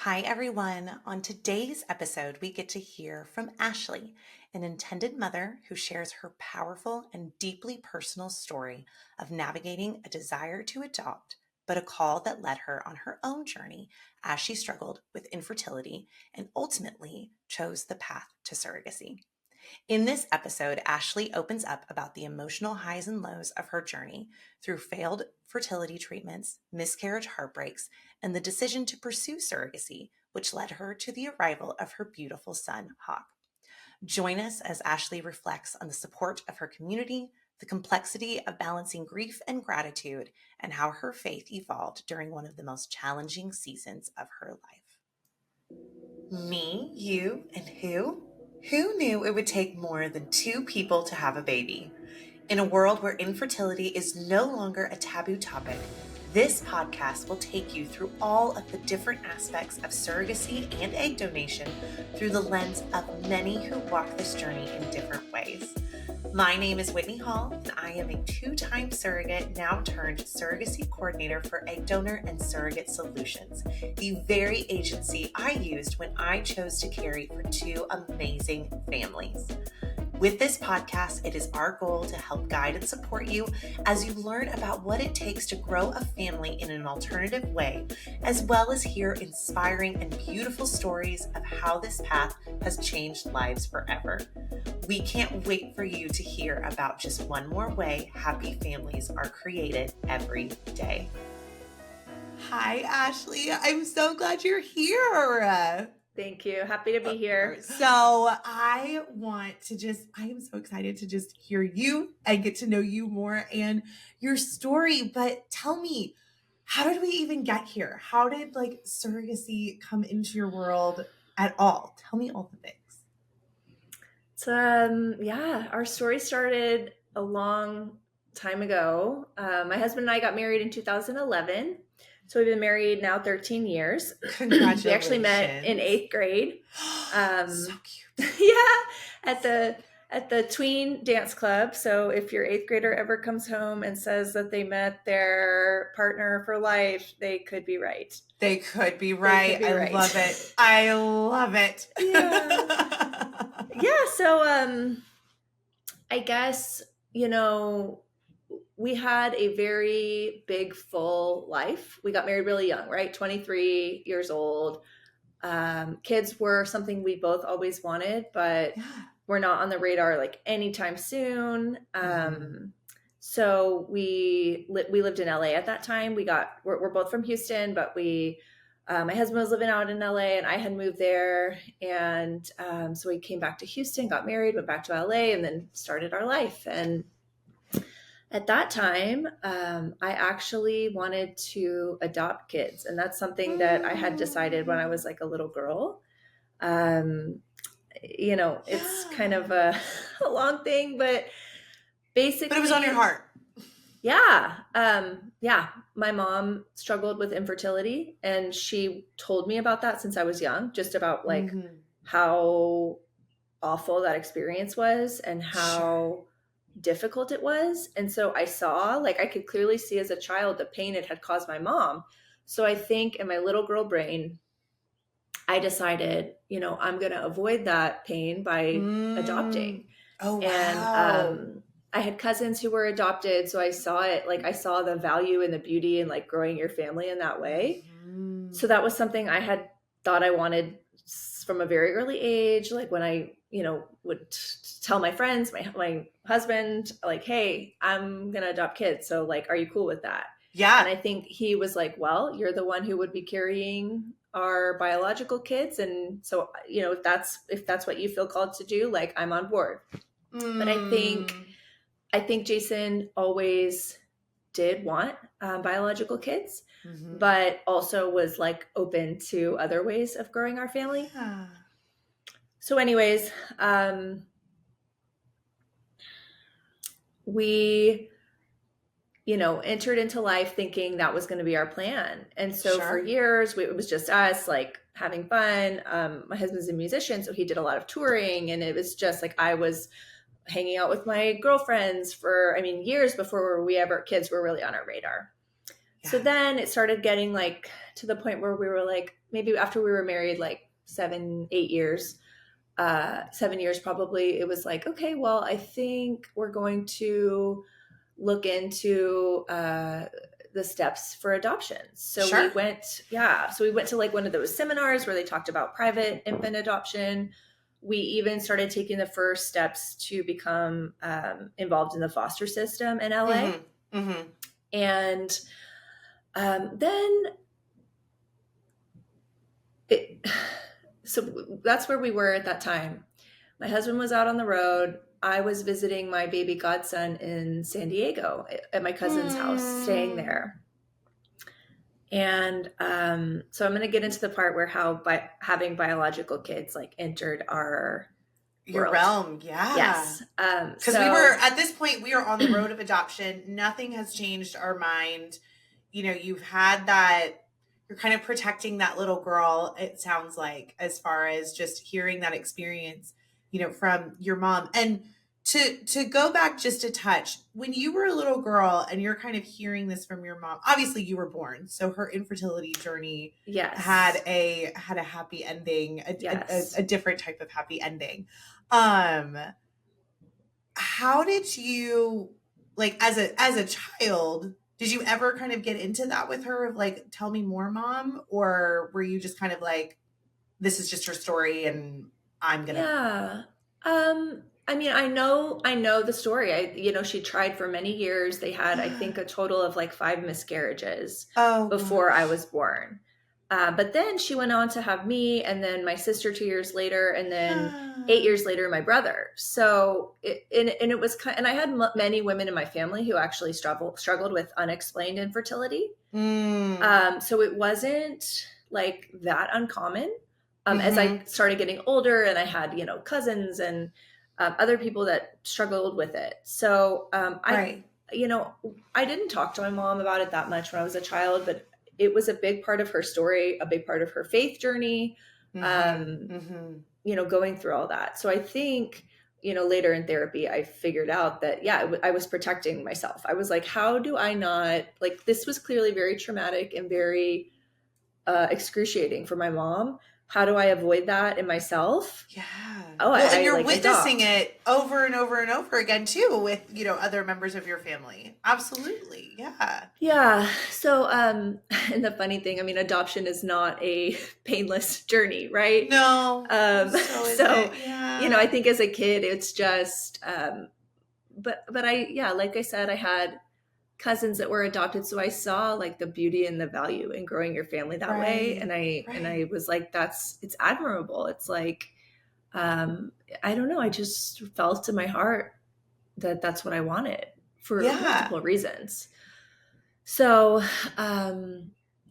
Hi, everyone. On today's episode, we get to hear from Ashley, an intended mother who shares her powerful and deeply personal story of navigating a desire to adopt, but a call that led her on her own journey as she struggled with infertility and ultimately chose the path to surrogacy. In this episode, Ashley opens up about the emotional highs and lows of her journey through failed fertility treatments, miscarriage heartbreaks, and the decision to pursue surrogacy, which led her to the arrival of her beautiful son, Hawk. Join us as Ashley reflects on the support of her community, the complexity of balancing grief and gratitude, and how her faith evolved during one of the most challenging seasons of her life. Me, you, and who? Who knew it would take more than two people to have a baby? In a world where infertility is no longer a taboo topic, this podcast will take you through all of the different aspects of surrogacy and egg donation through the lens of many who walk this journey in different ways. My name is Whitney Hall, and I am a two-time surrogate, now turned surrogacy coordinator for Egg Donor and Surrogate Solutions, the very agency I used when I chose to carry for two amazing families. With this podcast, it is our goal to help guide and support you as you learn about what it takes to grow a family in an alternative way, as well as hear inspiring and beautiful stories of how this path has changed lives forever. We can't wait for you to hear about just one more way happy families are created every day. Hi, Ashley. I'm so glad you're here. Thank you. Happy to be here. So I am so excited to just hear you and get to know you more and your story. But tell me, how did we even get here? How did surrogacy come into your world at all? Tell me all the things. Our story started a long time ago. My husband and I got married in 2011. So we've been married now 13 years. Congratulations. We actually met in 8th grade. So cute. Yeah, at the tween dance club. So if your 8th grader ever comes home and says that they met their partner for life, they could be right. They could be right. I love it. I love it. Yeah. So I guess, we had a very big, full life. We got married really young, right? 23 years old. Kids were something we both always wanted, but we're not on the radar like anytime soon. So we lived in LA at that time. We're both from Houston, but my husband was living out in LA and I had moved there. And so we came back to Houston, got married, went back to LA, and then started our life. And at that time, I actually wanted to adopt kids. And that's something that I had decided when I was like a little girl. It's kind of a long thing, but basically. But it was on your heart. Yeah. My mom struggled with infertility and she told me about that since I was young, just about how awful that experience was and how difficult it was. And so I saw, I could clearly see as a child the pain it had caused my mom. So I think in my little girl brain, I decided, I'm going to avoid that pain by adopting. Oh, wow. And I had cousins who were adopted. So I saw it, I saw the value and the beauty in growing your family in that way. So that was something I had thought I wanted from a very early age. When I, would tell my friends, my husband, hey, I'm going to adopt kids. So are you cool with that? Yeah. And I think he was like, well, you're the one who would be carrying our biological kids. And so, if that's what you feel called to do, I'm on board. But I think Jason always did want biological kids, but also was open to other ways of growing our family. Yeah. So anyways, we, entered into life thinking that was going to be our plan. And so for years, it was just us having fun. My husband's a musician, so he did a lot of touring, and it was just I was hanging out with my girlfriends for, years before kids were really on our radar. So then it started getting like to the point where we were like, maybe after we were married, like 7 years probably, it was like, okay, well, I think we're going to look into the steps for adoption. So Sure. we went to like one of those seminars where they talked about private infant adoption. We even started taking the first steps to become involved in the foster system in LA. Mm-hmm. Mm-hmm. And then so that's where we were at that time. My husband was out on the road. I was visiting my baby godson in San Diego at my cousin's house, staying there. And so I'm going to get into the part where how having biological kids like entered your world. Realm. Yeah. Yes. Because we were at this point, we are on the road of adoption. Nothing has changed our mind. You've had that. You're kind of protecting that little girl, it sounds like, as far as just hearing that experience, from your mom. And to go back just a touch, when you were a little girl and you're kind of hearing this from your mom, obviously you were born, so her infertility journey had a happy ending, a different type of happy ending. How did you, like, as a child, did you ever kind of get into that with her of like, tell me more, mom? Or were you just kind of like, this is just her story and I'm going to. I mean, I know the story. She tried for many years. They had, I think, a total of like 5 miscarriages before I was born. But then she went on to have me, and then my sister 2 years later, and then 8 years later, my brother. So, it was kind, and I had many women in my family who actually struggled with unexplained infertility. So it wasn't like that uncommon. As I started getting older, and I had, cousins and other people that struggled with it. So I didn't talk to my mom about it that much when I was a child, but it was a big part of her story, a big part of her faith journey, going through all that. So I think, later in therapy, I figured out that, I was protecting myself. I was like, how do I not, like, this was clearly very traumatic and very excruciating for my mom. How do I avoid that in myself? Yeah. And you're like witnessing it over and over and over again too with, other members of your family. Absolutely. Yeah. Yeah. So, and the funny thing, I mean, adoption is not a painless journey, right? No. So I think as a kid, it's just, but like I said, I had cousins that were adopted, so I saw like the beauty and the value in growing your family that way, and I was like, it's admirable. It's like, I don't know, I just felt in my heart that that's what I wanted for multiple reasons. So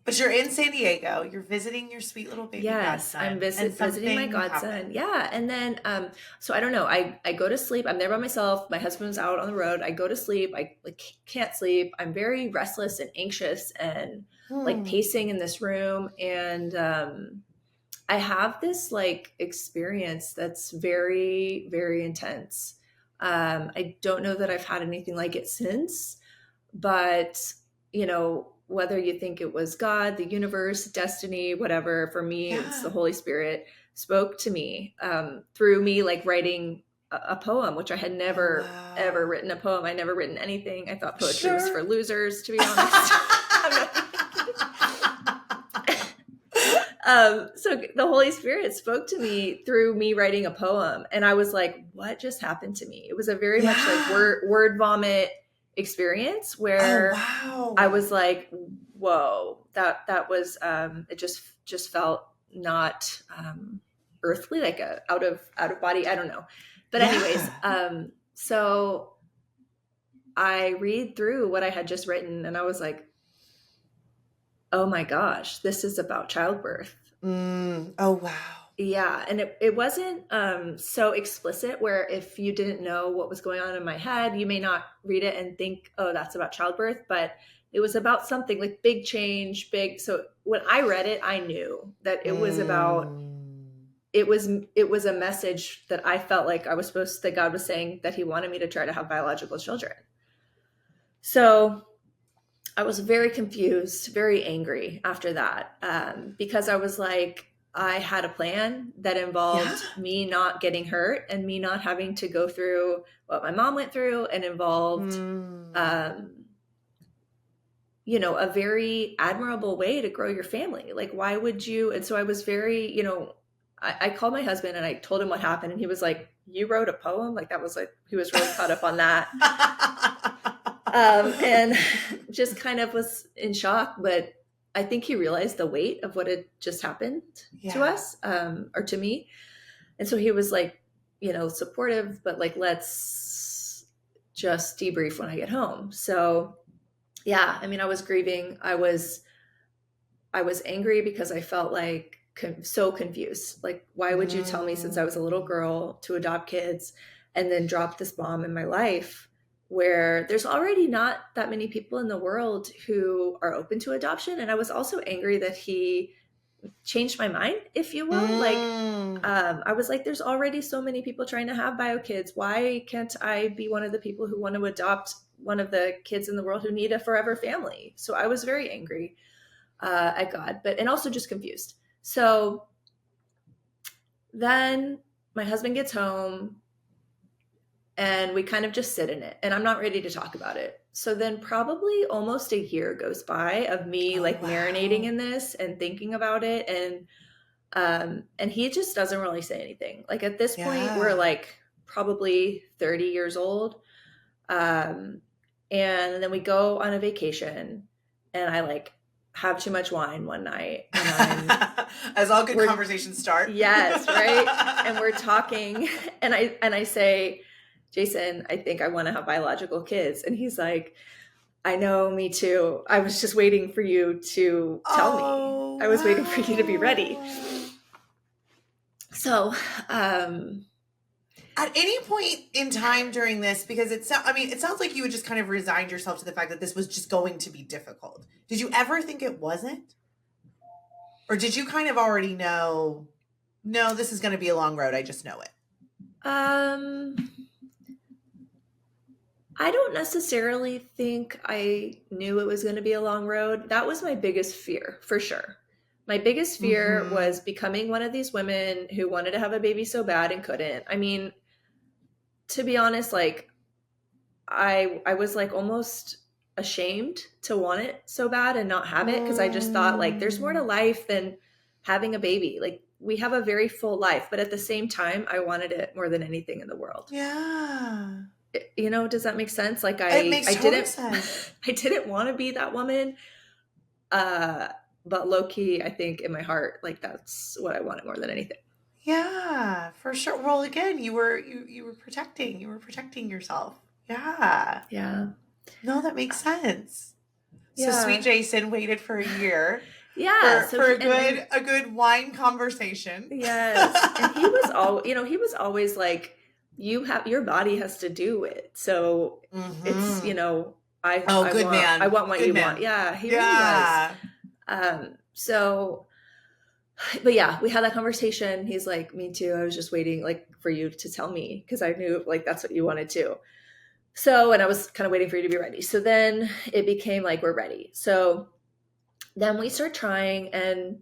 but you're in San Diego, you're visiting your sweet little baby godson. I'm visiting my godson. Happened. Yeah. And then, so I don't know, I go to sleep. I'm there by myself. My husband's out on the road. I go to sleep. I can't sleep. I'm very restless and anxious and like pacing in this room. And I have this like experience that's very, very intense. I don't know that I've had anything like it since, but whether you think it was God, the universe, destiny, whatever, for me, it's the Holy Spirit spoke to me through me, like writing a poem, which I had never, ever written a poem. I never written anything. I thought poetry was for losers, to be honest. So the Holy Spirit spoke to me through me writing a poem. And I was like, what just happened to me? It was a very much like word vomit experience where I was like, whoa, that was it just felt not earthly, like a out of body, I don't know. But anyways, so I read through what I had just written, and I was like, oh my gosh, this is about childbirth. Oh wow. Yeah. And it wasn't so explicit where if you didn't know what was going on in my head, you may not read it and think, oh, that's about childbirth. But it was about something like big change, big. So when I read it, I knew that it was about, it was a message that I felt like that God was saying that he wanted me to try to have biological children. So I was very confused, very angry after that, because I was like, I had a plan that involved me not getting hurt and me not having to go through what my mom went through, and involved, you know, a very admirable way to grow your family. Like, why would you? And so I was very, you know, I called my husband and I told him what happened, and he was like, you wrote a poem? Like, that was like, he was really caught up on that. And just kind of was in shock, but I think he realized the weight of what had just happened to us, or to me. And so he was like, you know, supportive, but like, let's just debrief when I get home. So yeah, I mean, I was grieving. I was angry because I felt like so confused. Like, why would you tell me since I was a little girl to adopt kids and then drop this bomb in my life where there's already not that many people in the world who are open to adoption? And I was also angry that he changed my mind, if you will. Like, I was like, there's already so many people trying to have bio kids. Why can't I be one of the people who want to adopt one of the kids in the world who need a forever family? So I was very angry at God, and also just confused. So then my husband gets home and we kind of just sit in it, and I'm not ready to talk about it. So then probably almost a year goes by of me marinating in this and thinking about it. And he just doesn't really say anything. Like, at this point, we're like probably 30 years old. And then we go on a vacation, and I like have too much wine one night. And as all good conversations start. Yes, right. And we're talking, and I say, Jason, I think I want to have biological kids. And he's like, I know, me too. I was just waiting for you to tell me. I was waiting for you to be ready. So, at any point in time during this, because it sounds like you had just kind of resigned yourself to the fact that this was just going to be difficult. Did you ever think it wasn't? Or did you kind of already know, no, this is going to be a long road, I just know it? I don't necessarily think I knew it was going to be a long road. That was my biggest fear, for sure. My biggest fear was becoming one of these women who wanted to have a baby so bad and couldn't. I mean, to be honest, like, I was like almost ashamed to want it so bad and not have it, because I just thought, like, there's more to life than having a baby. Like, we have a very full life, but at the same time, I wanted it more than anything in the world. Yeah. You know, does that make sense? Like, it makes total sense. I didn't want to be that woman. But low key, I think in my heart, like, that's what I wanted more than anything. Yeah, for sure. Well, again, you were protecting yourself. Yeah. Yeah. No, that makes sense. Yeah. So sweet Jason waited for a year. Yeah. For a good wine conversation. Yes. And he was always like, your body has to do it. So it's, you know, I want what you want. Yeah. He really was. So, but yeah, we had that conversation. He's like, me too. I was just waiting, like, for you to tell me, because I knew, like, that's what you wanted to. So, and I was kind of waiting for you to be ready. So then it became like, we're ready. So then we start trying, and,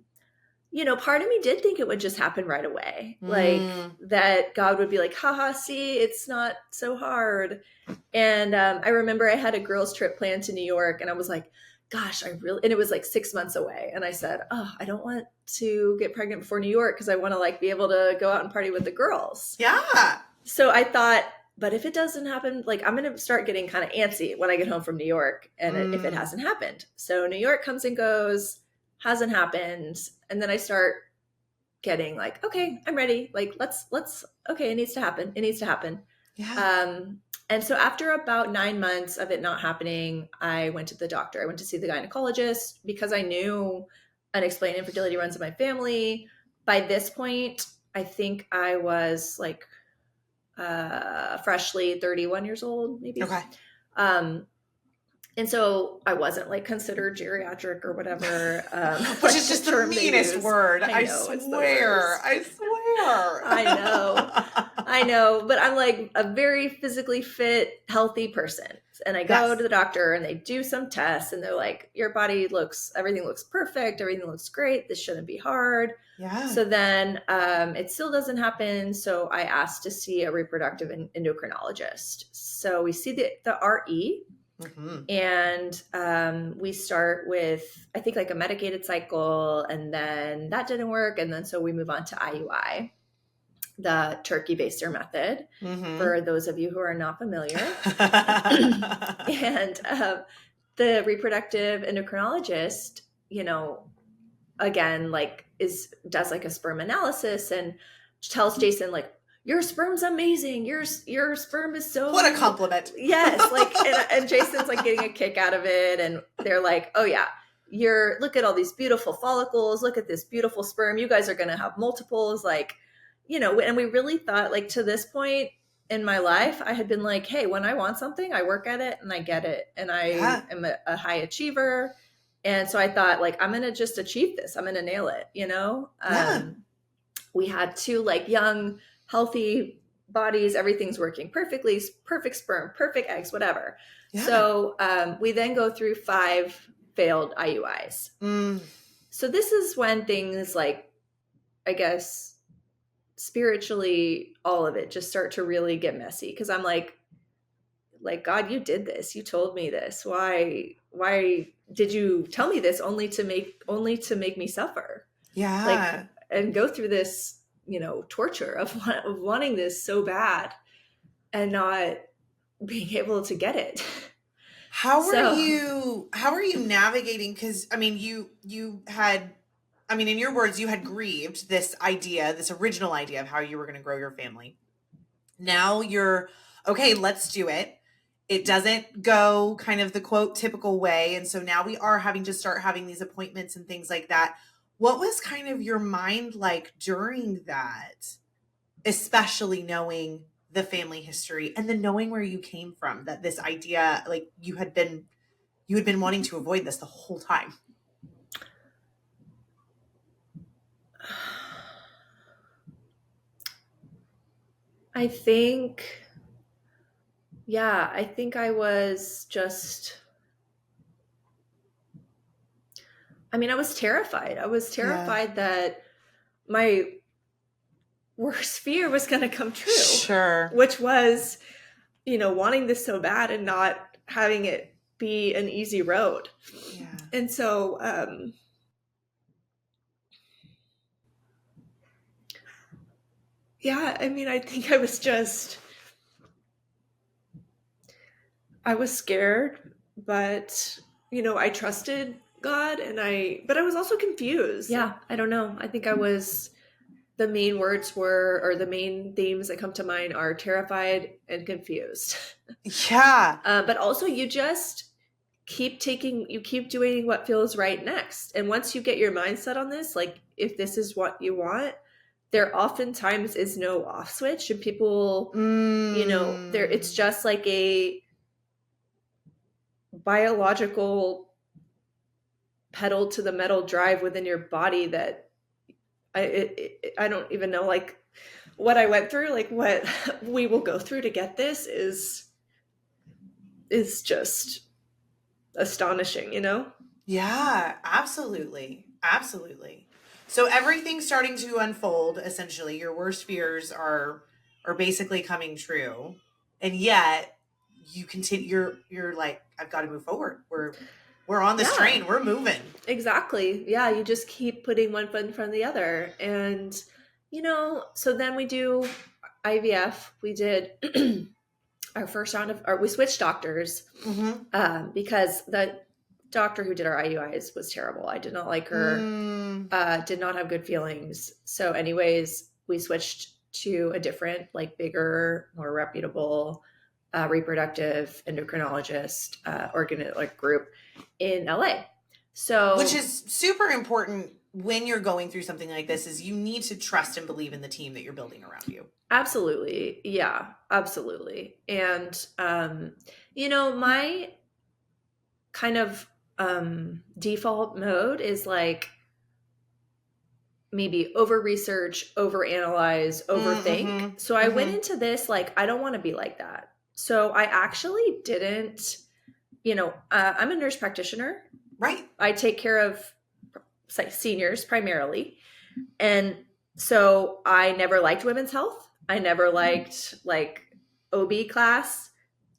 you know, part of me did think it would just happen right away. Like, that God would be like, haha, see, it's not so hard. And I remember I had a girls' trip planned to New York, and I was like, gosh, and it was like 6 months away. And I said, oh, I don't want to get pregnant before New York, because I want to, like, be able to go out and party with the girls. Yeah. So I thought, but if it doesn't happen, like, I'm going to start getting kind of antsy when I get home from New York, and if it hasn't happened. So New York comes and goes, hasn't happened. And then I start getting like, okay, I'm ready. Like, let's, okay, it needs to happen. It needs to happen. Yeah. And so after about 9 months of it not happening, I went to the doctor. I went to see the gynecologist, because I knew unexplained infertility runs in my family. By this point, I think I was like freshly 31 years old, maybe. Okay. And so I wasn't, like, considered geriatric or whatever. Which is just the meanest word. I swear. I know. But I'm, like, a very physically fit, healthy person. And I go to the doctor and they do some tests and they're like, your body everything looks perfect. Everything looks great. This shouldn't be hard. Yeah. So then it still doesn't happen. So I asked to see a reproductive endocrinologist. So we see the RE. And we start with, I think, like a medicated cycle, and then that didn't work. And then so we move on to IUI, the turkey baster method, for those of you who are not familiar. And the reproductive endocrinologist, again, like does like a sperm analysis and tells Jason, like, your sperm's amazing. Your sperm is so... What a compliment. Yes. Like, and Jason's like getting a kick out of it. And they're like, oh yeah, look at all these beautiful follicles. Look at this beautiful sperm. You guys are going to have multiples. Like, and we really thought, like, to this point in my life, I had been like, hey, when I want something, I work at it and I get it. And I am a high achiever. And so I thought, like, I'm going to just achieve this. I'm going to nail it. We had 2 like young, healthy bodies. Everything's working perfectly. Perfect sperm, perfect eggs, whatever. Yeah. So we then go through 5 failed IUIs. So this is when things, like, I guess, spiritually, all of it just start to really get messy. Because I'm like, God, you did this. You told me this. Why did you tell me this only to make me suffer? Yeah. Like, and go through this, torture of wanting this so bad and not being able to get it. How are you navigating? Because, I mean, you had, I mean, in your words, you had grieved this original idea of how you were going to grow your family. Now you're, okay, let's do it. It doesn't go kind of the quote typical way. And so now we are having to start having these appointments and things like that. What was kind of your mind like during that, especially knowing the family history and then knowing where you came from, that this idea, like, you had been wanting to avoid this the whole time? I think I was just, I was terrified. I was terrified that my worst fear was going to come true. Sure. Which was, wanting this so bad and not having it be an easy road. Yeah. And so, I think I was scared, but, I trusted God but I was also confused. Yeah. I don't know. I think the main words or the main themes that come to mind are terrified and confused. Yeah. But also you just keep doing what feels right next. And once you get your mindset on this, like, if this is what you want, there oftentimes is no off switch, and people, it's just like a biological pedal to the metal drive within your body that I don't even know, like, what I went through, like what we will go through to get this is just astonishing, Yeah, absolutely. Absolutely. So everything's starting to unfold. Essentially, your worst fears are basically coming true. And yet you continue, you're like, I've got to move forward. We're on this train. We're moving. Exactly. Yeah. You just keep putting one foot in front of the other. And, so then we do IVF. We did our first round we switched doctors because the doctor who did our IUIs was terrible. I did not like her, did not have good feelings. So anyways, we switched to a different, like, bigger, more reputable reproductive endocrinologist group in LA. So, which is super important when you're going through something like this, is you need to trust and believe in the team that you're building around you. Absolutely. Yeah, absolutely. And, my kind of default mode is like maybe over research, over analyze, overthink. So I went into this like, I don't want to be like that. So I actually didn't, I'm a nurse practitioner. Right. I take care of seniors primarily. And so I never liked women's health. I never liked like OB class,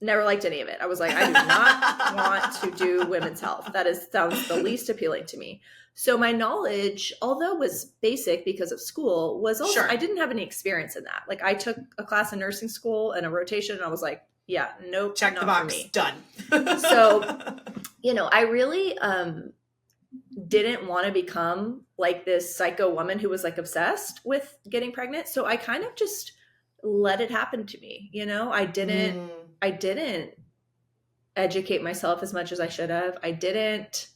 never liked any of it. I was like, I do not want to do women's health. Sounds the least appealing to me. So my knowledge, although was basic because of school, was also, Sure. I didn't have any experience in that. Like I took a class in nursing school and a rotation and I was like, yeah, nope. Check the box. Done. So, I really didn't want to become like this psycho woman who was like obsessed with getting pregnant. So I kind of just let it happen to me. I didn't educate myself as much as I should have. I didn't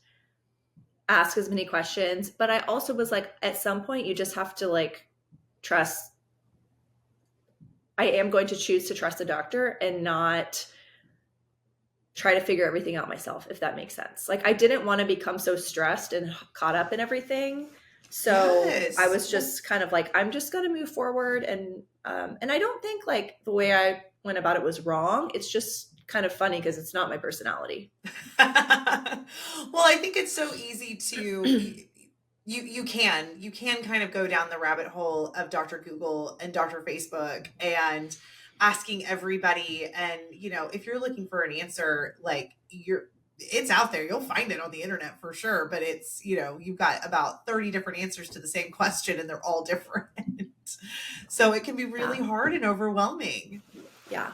ask as many questions, but I also was like, at some point you just have to like trust. I am going to choose to trust the doctor and not try to figure everything out myself, if that makes sense. Like I didn't want to become so stressed and caught up in everything. So yes. I was just kind of like, I'm just going to move forward. And I don't think like the way I went about it was wrong. It's just kind of funny because it's not my personality. Well, I think it's so easy to, you can kind of go down the rabbit hole of Dr. Google and Dr. Facebook and asking everybody. And, if you're looking for an answer, like it's out there, you'll find it on the internet for sure. But it's, you've got about 30 different answers to the same question and they're all different. So it can be really hard and overwhelming. Yeah.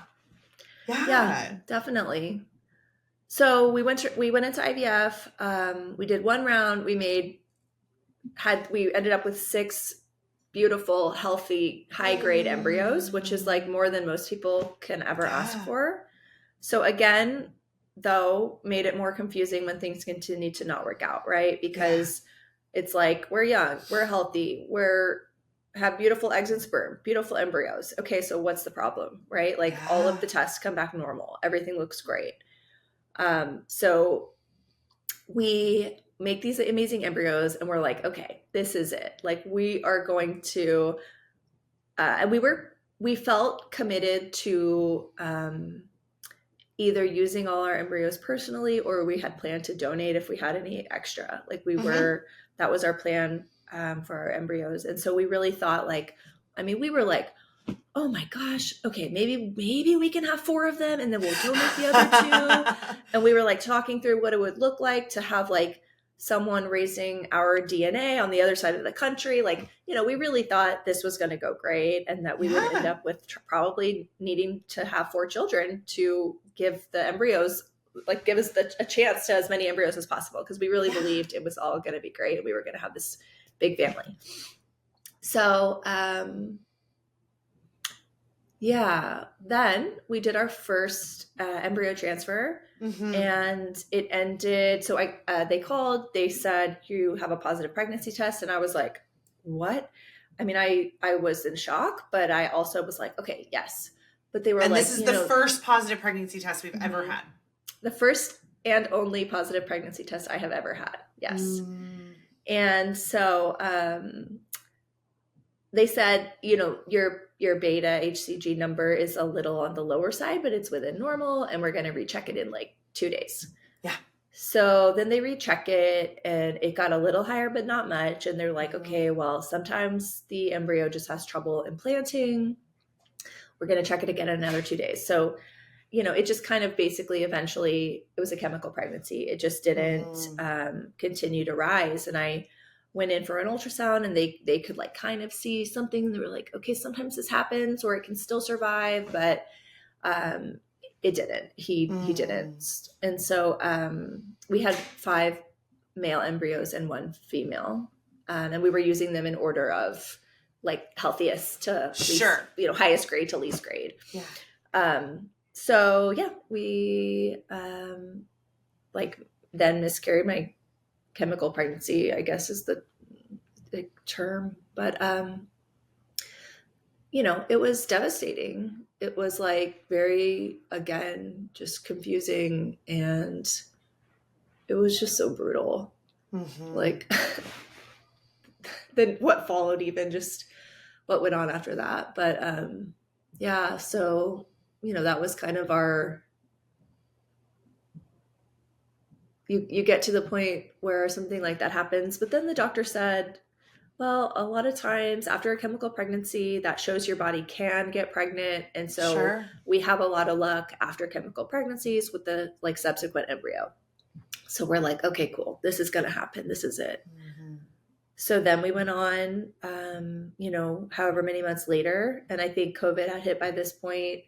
Yeah, definitely. So we went into IVF. We did one round. We ended up with 6 beautiful, healthy, high-grade embryos, which is like more than most people can ever ask for. So again, though, made it more confusing when things continue to not work out, right? Because it's like, we're young, we're healthy, have beautiful eggs and sperm, beautiful embryos. Okay, so what's the problem, right? Like all of the tests come back normal. Everything looks great. So we make these amazing embryos and we're like, okay, this is it. Like we are going to, and we felt committed to either using all our embryos personally, or we had planned to donate if we had any extra. Like that was our plan for our embryos. And so we really thought we were like, oh my gosh, okay, maybe we can have 4 of them and then we'll donate the other 2. And we were like talking through what it would look like to have like someone raising our DNA on the other side of the country. Like, we really thought this was going to go great and that we would end up with probably needing to have 4 children to give the embryos, like give us a chance to as many embryos as possible. Because we really believed it was all going to be great. And we were going to have this big family. So, then we did our first embryo transfer and it ended. So they called, they said, you have a positive pregnancy test. And I was like, what? I mean, I was in shock, but I also was like, okay, yes. But they were this is the first positive pregnancy test we've ever had. The first and only positive pregnancy test I have ever had. Yes. And so they said, your beta HCG number is a little on the lower side, but it's within normal, and we're going to recheck it in like 2 days. Yeah. So then they recheck it, and it got a little higher, but not much. And they're like, okay, well, sometimes the embryo just has trouble implanting. We're going to check it again in another 2 days. So, it just kind of basically eventually, it was a chemical pregnancy. It just didn't continue to rise. And I went in for an ultrasound and they could like kind of see something. They were like, okay, sometimes this happens or it can still survive, but it didn't. He didn't. And so we had 5 male embryos and 1 female. And we were using them in order of like healthiest to least, highest grade to least grade. Yeah. So yeah, we then miscarried. My chemical pregnancy, I guess, is the term, but it was devastating. It was like very, again, just confusing, and it was just so brutal. Like then what followed, even just what went on after that. But so that was kind of you get to the point where something like that happens. But then the doctor said, well, a lot of times after a chemical pregnancy, that shows your body can get pregnant. And so we have a lot of luck after chemical pregnancies with the like subsequent embryo. So we're like, okay, cool. This is going to happen. This is it. Mm-hmm. So then we went on, however many months later. And I think COVID had hit by this point.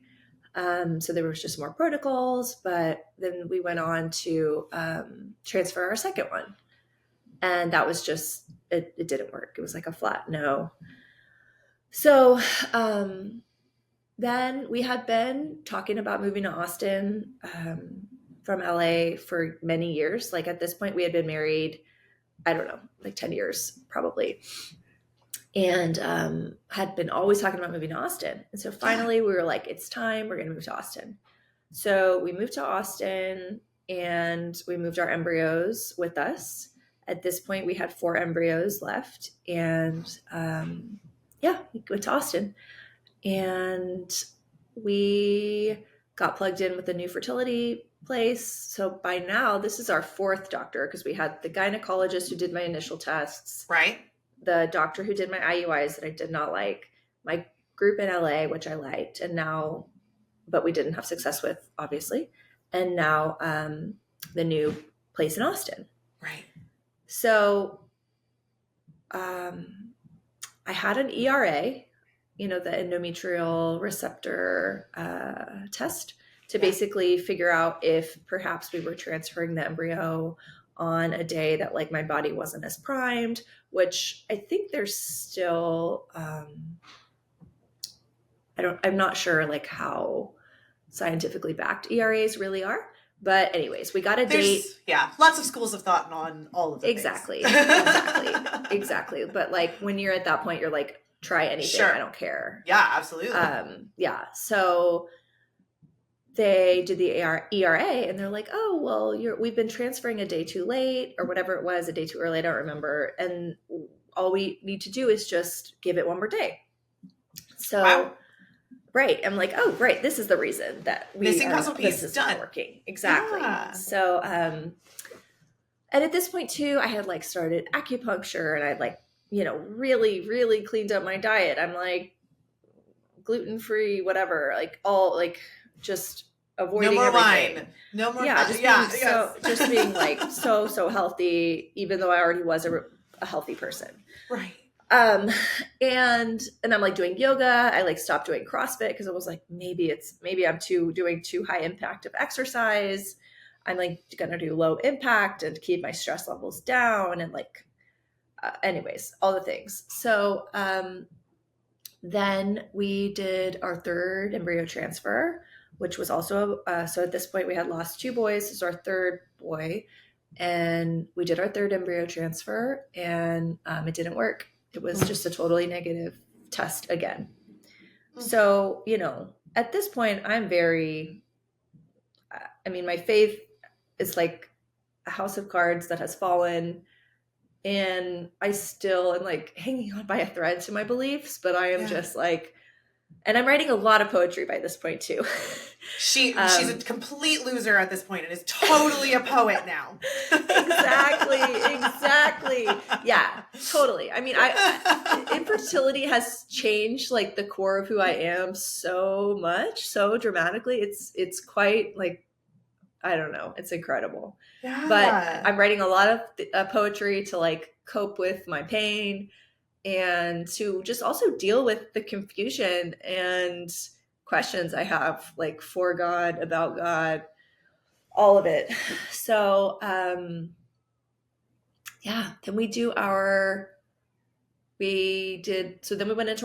So there was just more protocols, but then we went on to transfer our second one. And that was just, it didn't work. It was like a flat no. So then we had been talking about moving to Austin from LA for many years. Like at this point, we had been married, I don't know, like 10 years probably. And had been always talking about moving to Austin. And so finally we were like, it's time, we're going to move to Austin. So we moved to Austin and we moved our embryos with us. At this point, we had 4 embryos left. And we went to Austin. And we got plugged in with a new fertility place. So by now, this is our 4th doctor because we had the gynecologist who did my initial tests. Right. The doctor who did my IUIs that I did not like, my group in LA, which I liked, but we didn't have success with, obviously. And now the new place in Austin. Right. So I had an ERA, the endometrial receptor test to basically figure out if perhaps we were transferring the embryo on a day that like my body wasn't as primed, which I think there's still, I'm not sure like how scientifically backed ERAs really are. But anyways, we got a date. Yeah, lots of schools of thought on all of the Exactly. things. Exactly. But like when you're at that point, you're like, try anything. Sure. I don't care. Yeah, absolutely. So they did the ERA and they're like, oh, well, we've been transferring a day too late or whatever it was, a day too early. I don't remember. And all we need to do is just give it one more day. So, wow. Right. I'm like, oh, great. This is the reason that this is done. Working. Exactly. Yeah. So, and at this point too, I had like started acupuncture and I'd like, really, really cleaned up my diet. I'm like gluten-free, whatever, like all like just avoiding no more everything. Wine. No more. Just being like so healthy, even though I already was a healthy person. Right. And I'm like doing yoga. I like stopped doing CrossFit because it was like, maybe I'm doing too high impact of exercise. I'm like going to do low impact and keep my stress levels down and like, anyways, all the things. So, then we did our 3rd embryo transfer, which was also, so at this point we had lost 2 boys. This is our 3rd boy. And we did our 3rd embryo transfer and it didn't work. It was just a totally negative test again. So, at this point I'm my faith is like a house of cards that has fallen. And I still am like hanging on by a thread to my beliefs, but I am just like, and I'm writing a lot of poetry by this point too. She's a complete loser at this point and is totally a poet now. Exactly. Yeah, totally. I mean, infertility has changed like the core of who I am so much, so dramatically. It's quite like, I don't know. It's incredible. Yeah. But I'm writing a lot of poetry to like cope with my pain and to just also deal with the confusion and questions I have like for God, about God, all of it. So, then then we went into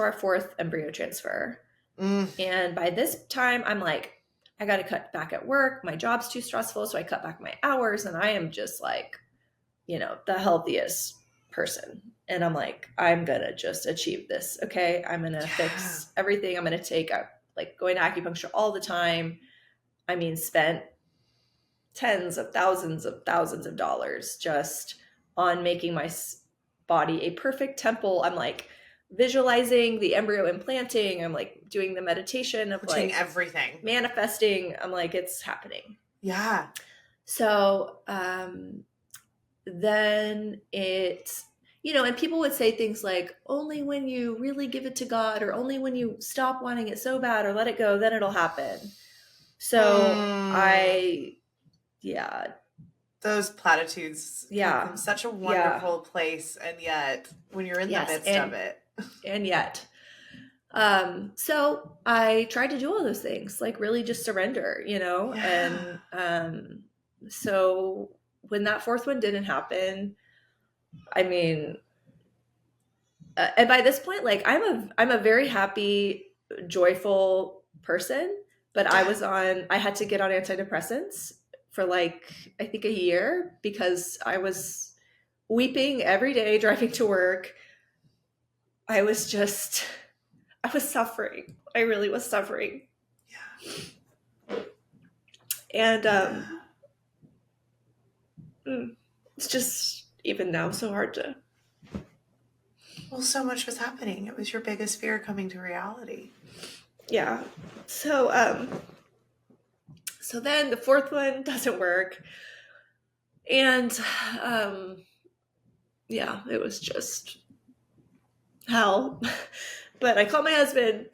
our 4th embryo transfer. And by this time I'm like, I got to cut back at work. My job's too stressful. So I cut back my hours and I am just like, the healthiest person. And I'm like, I'm going to just achieve this. Okay. I'm going to fix everything. I'm going to take like going to acupuncture all the time. I mean, spent tens of thousands of dollars just on making my body a perfect temple. I'm like visualizing the embryo implanting. I'm like doing the meditation of doing like everything, manifesting. I'm like, it's happening. Yeah. So then it, and people would say things like, only when you really give it to God, or only when you stop wanting it so bad or let it go, then it'll happen. So yeah. Those platitudes come from such a wonderful place, and yet when you're in the midst of it. And yet. So I tried to do all those things, like really just surrender, and so when that fourth one didn't happen, I mean, and by this point, like I'm a very happy, joyful person, but I had to get on antidepressants for like, I think a year, because I was weeping every day driving to work. I was suffering. I really was suffering. Yeah. And it's just, even now, so hard to. Well, so much was happening. It was your biggest fear coming to reality. Yeah. So then the fourth one doesn't work. And yeah, it was just hell. But I called my husband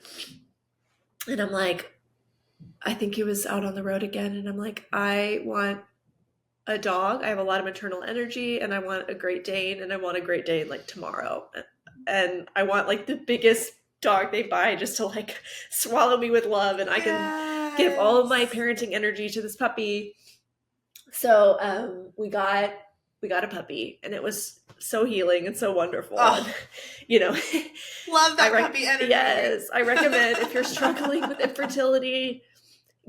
and I'm like, I think he was out on the road again. And I'm like, I want a dog. I have a lot of maternal energy and I want a Great Dane, and I want a Great Dane like tomorrow. And I want like the biggest dog they buy, just to like swallow me with love, and I can give all of my parenting energy to this puppy. So we got a puppy, and it was so healing and so wonderful. Oh, and, love that puppy energy. Yes, I recommend, if you're struggling with infertility,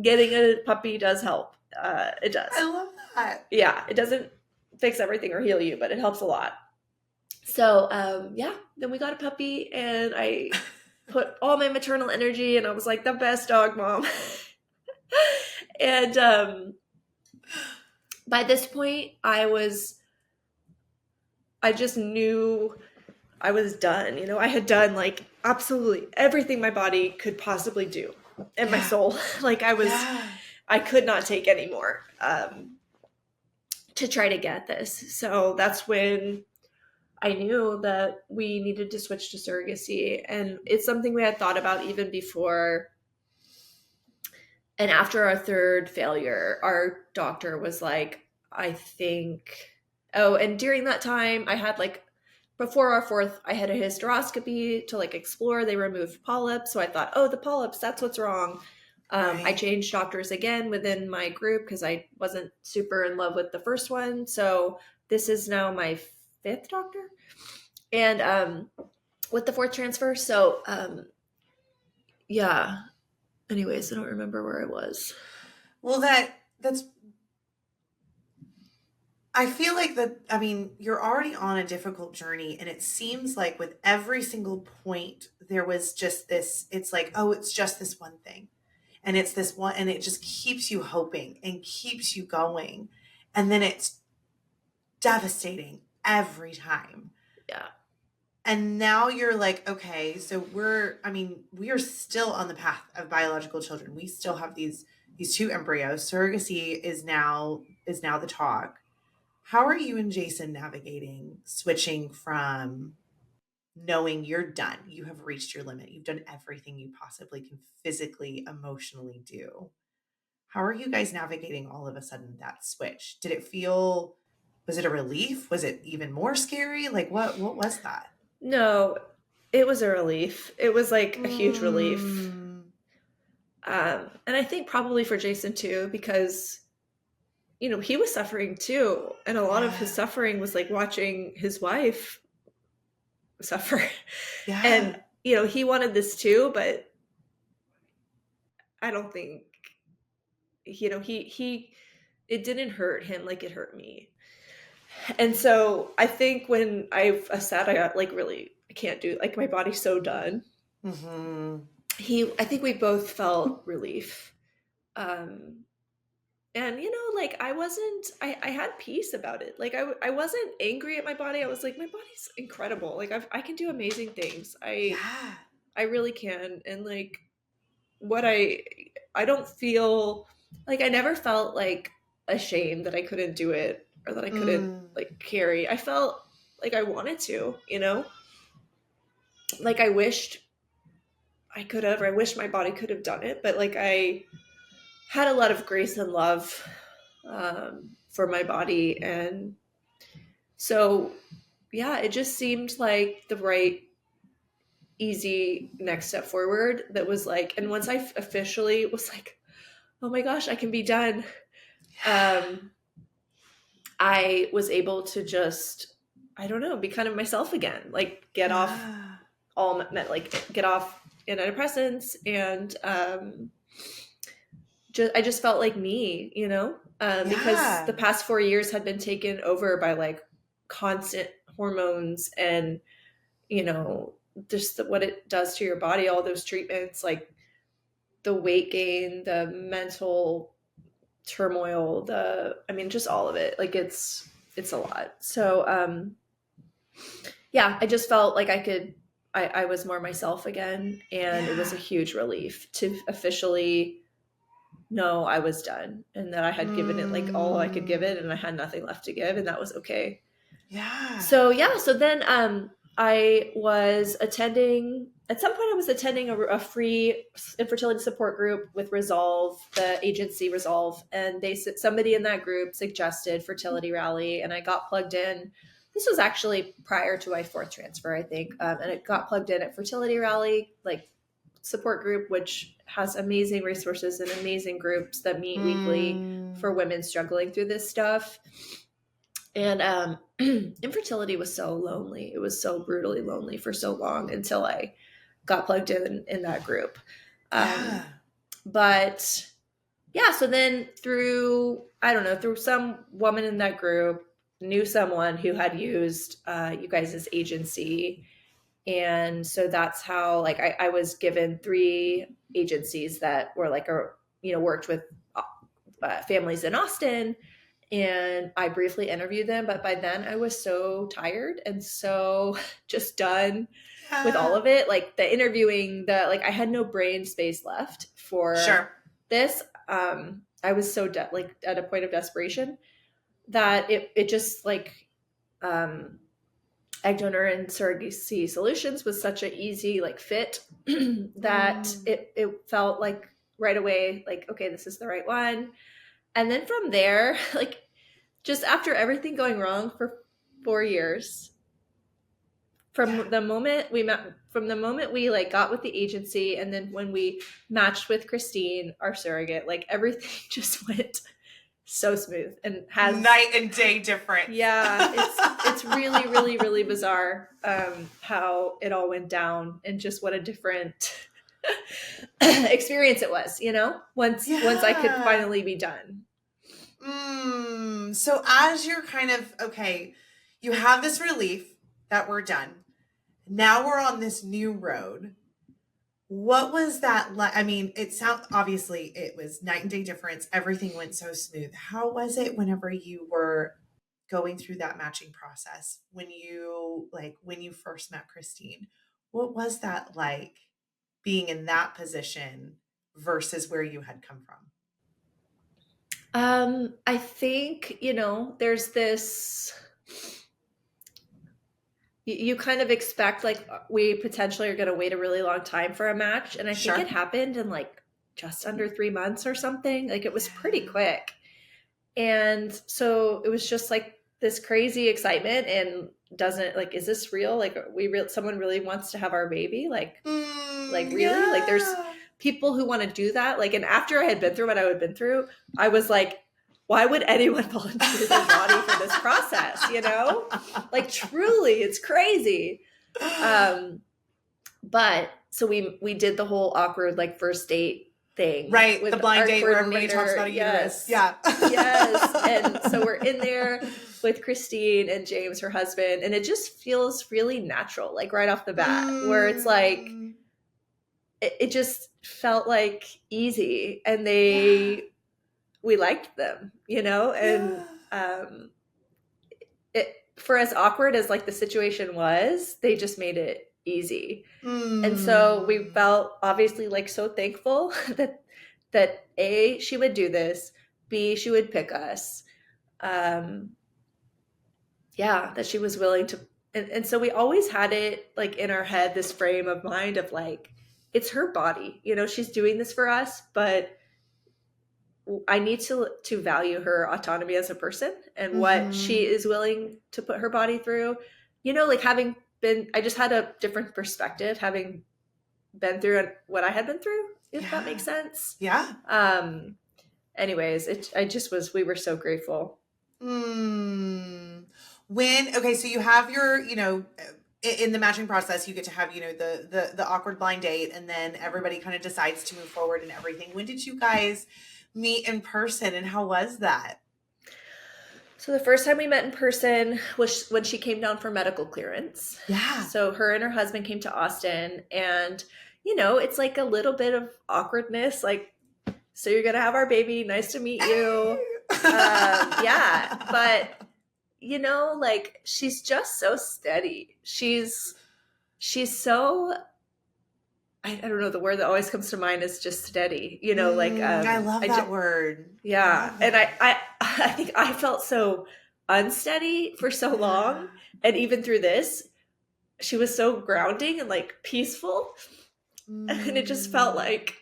getting a puppy does help. It does. I love that. Yeah, it doesn't fix everything or heal you, but it helps a lot. So then we got a puppy, and I put all my maternal energy, and I was like, the best dog, Mom. And by this point, I just knew I was done. I had done like absolutely everything my body could possibly do, and my soul. Like I could not take anymore to try to get this. So that's when I knew that we needed to switch to surrogacy. And it's something we had thought about even before. And after our third failure, our doctor was like, I think, and during that time, I had like, before our fourth, I had a hysteroscopy to like explore. They removed polyps. So I thought, the polyps, that's what's wrong. Right. I changed doctors again within my group because I wasn't super in love with the first one. So this is now my fifth doctor. And with the fourth transfer. So yeah. Anyways, I don't remember where I was. Well, that's, I feel like you're already on a difficult journey, and it seems like with every single point, there was just this, it's like, it's just this one thing. And it's this one, and it just keeps you hoping and keeps you going. And then it's devastating every time. Yeah. And now you're like, okay, so we are still on the path of biological children. We still have these two embryos. Surrogacy is now the talk. How are you and Jason navigating switching from knowing you're done, you have reached your limit, you've done everything you possibly can physically, emotionally do? How are you guys navigating all of a sudden that switch? Was it a relief? Was it even more scary? Like what was that? No, it was a relief. It was like a huge relief. And I think probably for Jason too, because he was suffering too. And a lot of his suffering was like watching his wife suffer. Yeah. And, he wanted this too, but I don't think, it didn't hurt him like it hurt me. And so I think when I said I got like, really, I can't do, like, my body's so done. Mm-hmm. I think we both felt relief. And, like, I had peace about it. Like, I wasn't angry at my body. I was like, my body's incredible. Like, I can do amazing things. Yeah. I really can. And like, what I don't feel like, I never felt like ashamed that I couldn't do it or that I couldn't like carry. I felt like I wanted to, like I wished I could have, or I wish my body could have done it. But like, I had a lot of grace and love for my body. And so, yeah, it just seemed like the right, easy next step forward. That was like, and once I officially was like, oh my gosh, I can be done. I was able to just, I don't know, be kind of myself again, like get off like get off antidepressants. And I just felt like me, because the past 4 years had been taken over by like constant hormones and, just what it does to your body, all those treatments, like the weight gain, the mental turmoil, just all of it. Like it's a lot. So, yeah, I just felt like I was more myself again. And it was a huge relief to officially know I was done and that I had given it like all I could give it and I had nothing left to give, and that was okay. Yeah. So then I was attending, at some point I was attending a free infertility support group with Resolve, the agency Resolve, and somebody in that group suggested Fertility Rally, and I got plugged in. This was actually prior to my fourth transfer, I think, and it got plugged in at Fertility Rally, like support group, which has amazing resources and amazing groups that meet weekly for women struggling through this stuff. And infertility was so lonely. It was so brutally lonely for so long until I got plugged in that group. But yeah, so then through some woman in that group, knew someone who had used you guys' agency. And so that's how, like, I was given 3 agencies that were like, worked with families in Austin. And I briefly interviewed them, but by then I was so tired and so just done with all of it. Like the interviewing, I had no brain space left for this. I was so like at a point of desperation that it just like, egg donor and surrogacy solutions was such an easy like fit that it felt like right away, like, okay, this is the right one. And then from there, like, just after everything going wrong for 4 years, from the moment we like got with the agency, and then when we matched with Christine, our surrogate, like everything just went so smooth and has night and day difference. Yeah, it's really, really, really bizarre how it all went down, and just what a different experience it was, once I could finally be done. So as you're kind of, okay, you have this relief that we're done. Now we're on this new road. What was that like? I mean, obviously it was night and day difference. Everything went so smooth. How was it whenever you were going through that matching process? When you first met Christine, what was that like being in that position versus where you had come from? I think, there's this, you kind of expect like we potentially are going to wait a really long time for a match. And I think it happened in like just under 3 months or something. Like it was pretty quick. And so it was just like this crazy excitement, and is this real? Like someone really wants to have our baby? Like really? Yeah. Like there's people who want to do that. Like, and after I had been through what I had been through, I was like, why would anyone volunteer their body for this process? Like truly, it's crazy. But so we did the whole awkward like first date thing, right? With the blind date where everybody talks about a uterus. Yeah. Yes. And so we're in there with Christine and James, her husband, and it just feels really natural, like right off the bat, where it's like it just felt like easy. And they we liked them, you know, and Yeah. it, for as awkward as like the situation was, they just made it easy. And so we Mm. felt obviously like so thankful that A, she would do this, B, she would pick us. Um, yeah, that she was willing to, and so we always had it like in our head, this frame of mind of like, it's her body, you know, she's doing this for us, but I need to value her autonomy as a person and what she Mm-hmm. is willing to put her body through. You know, like having been, I just had a different perspective having been through what I had been through, if that Yeah. makes sense. Yeah. Um, anyways, I just was, we were so grateful. Mm. Okay, so you have your, in the matching process, you get to have, the awkward blind date, and then everybody kind of decides to move forward and everything. When did you guys meet in person, and how was that? So the first time we met in person was when she came down for medical clearance. Yeah. So her and her husband came to Austin, and you know, it's like a little bit of awkwardness, like, so you're gonna have our baby, nice to meet you. Yeah, but you know, like she's just so steady. She's so, I don't know, the word that always comes to mind is just steady. You know, like I love I that just, word. I yeah, love and that. I think I felt so unsteady for so Yeah. long, and even through this, she was so grounding and like peaceful, and it just felt Mm. like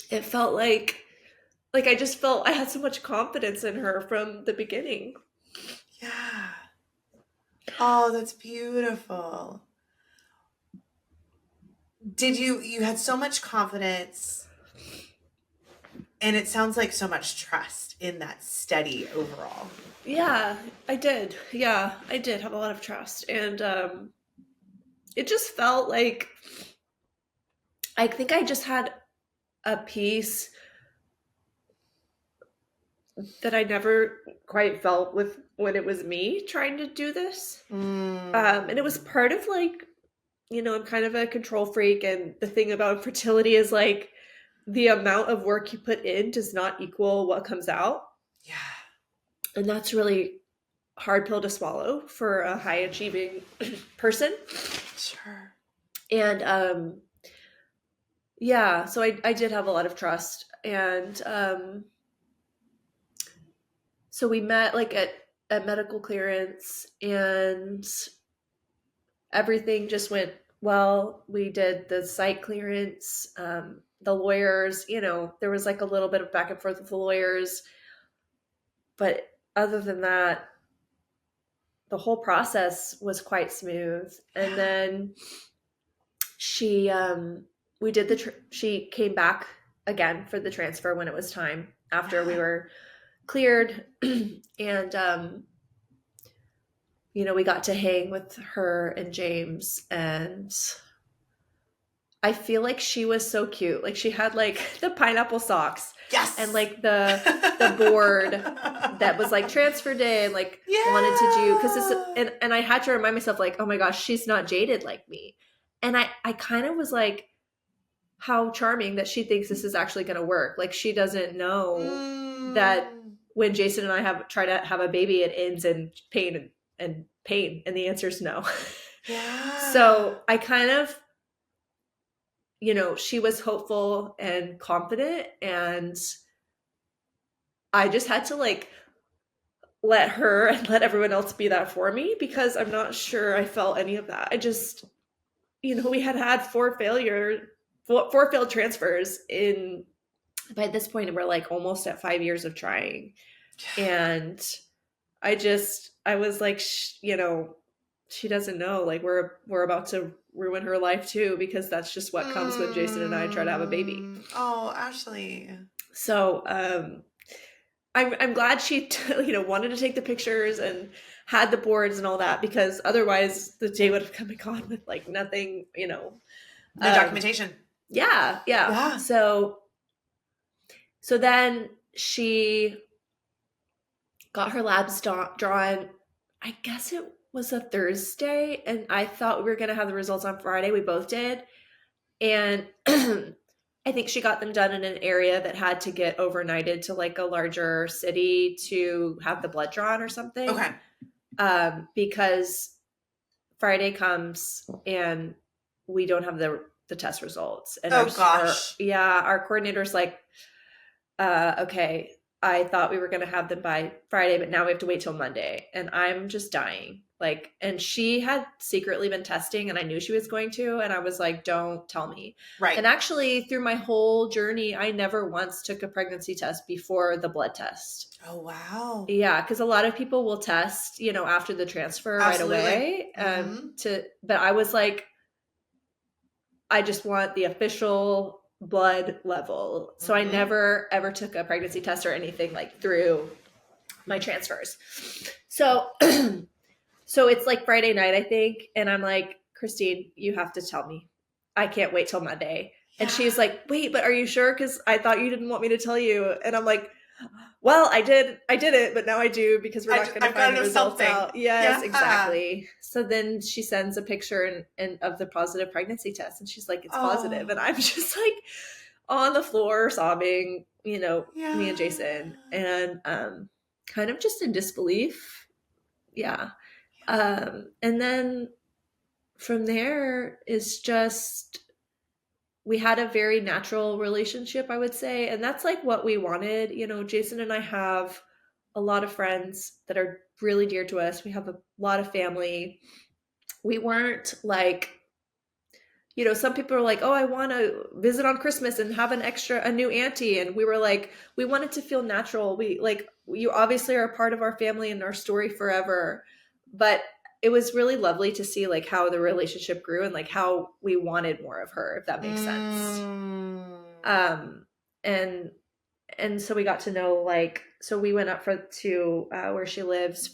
it felt like I just felt I had so much confidence in her from the beginning. Yeah. Oh, that's beautiful. You had so much confidence, and it sounds like so much trust in that steady overall. Yeah, I did. Yeah, I did have a lot of trust, and it just felt like I think I just had a peace that I never quite felt with when it was me trying to do this. And it was Mm. part of like, you know, I'm kind of a control freak, and the thing about fertility is like the amount of work you put in does not equal what comes out, Yeah. and that's really hard pill to swallow for a high achieving person. Sure. And yeah, so I did have a lot of trust, and so we met like at medical clearance, and everything just went well. We did the site clearance, the lawyers, you know, there was like a little bit of back and forth with the lawyers, but other than that, the whole process was quite smooth. And Yeah. then she we did she came back again for the transfer when it was time after we Yeah. were cleared. And you know, we got to hang with her and James, and I feel like she was so cute. Like she had like the pineapple socks and Yes. like the board that was like transfer day, and like wanted to do, because this, Yeah. and I had to remind myself like, oh my gosh, she's not jaded like me. And I kind of was like, how charming that she thinks this is actually going to work. Like she doesn't know that Mm. when Jason and I have try to have a baby, it ends in pain and pain, and the answer is no. Yeah. So I kind of, you know, she was hopeful and confident, and I just had to like let her and let everyone else be that for me, because I'm not sure I felt any of that. I just, you know, we had four failed transfers in, by this point we're like almost at 5 years of trying. And I was like, you know, she doesn't know, like we're about to ruin her life too, because that's just what comes when Jason and I try to have a baby. Oh, Ashley. So I'm glad she you know, wanted to take the pictures and had the boards and all that, because otherwise the day would have come and gone with like nothing, you know. No documentation. Yeah. Yeah. So then she got her labs drawn. I guess it was a Thursday, and I thought we were going to have the results on Friday. We both did. And I think she got them done in an area that had to get overnighted to like a larger city to have the blood drawn or something. Okay. Because Friday comes and we don't have the test results, and Oh gosh. our coordinator's like, okay, I thought we were going to have them by Friday, but now we have to wait till Monday. And I'm just dying. Like, and she had secretly been testing and I knew she was going to. And I was like, don't tell me. Right. And actually, through my whole journey, I never once took a pregnancy test before the blood test. Oh, wow. Yeah, because a lot of people will test, after the transfer Absolutely. right away. But I was like, I just want the official blood level. So I never ever took a pregnancy test or anything like through my transfers. So so it's like Friday night, I think, and I'm like, Christine, you have to tell me. I can't wait till Monday. Yeah. And she's like, wait, but are you sure? Because I thought you didn't want me to tell you. And I'm like, well, I did it, but now I do because we're not going to find the results out. Yes, exactly. So then she sends a picture and of the positive pregnancy test, and she's like, it's positive. And I'm just like on the floor sobbing, me and Jason, and kind of just in disbelief. Yeah. And then from there is just, we had a very natural relationship, I would say. And that's like what we wanted. Jason and I have a lot of friends that are really dear to us. We have a lot of family. We weren't like, some people are like, oh, I want to visit on Christmas and have a new auntie. And we were like, we want it to feel natural. You obviously are a part of our family and our story forever. But it was really lovely to see like how the relationship grew and like how we wanted more of her, if that makes sense. And so we got to know, like, so we went up to where she lives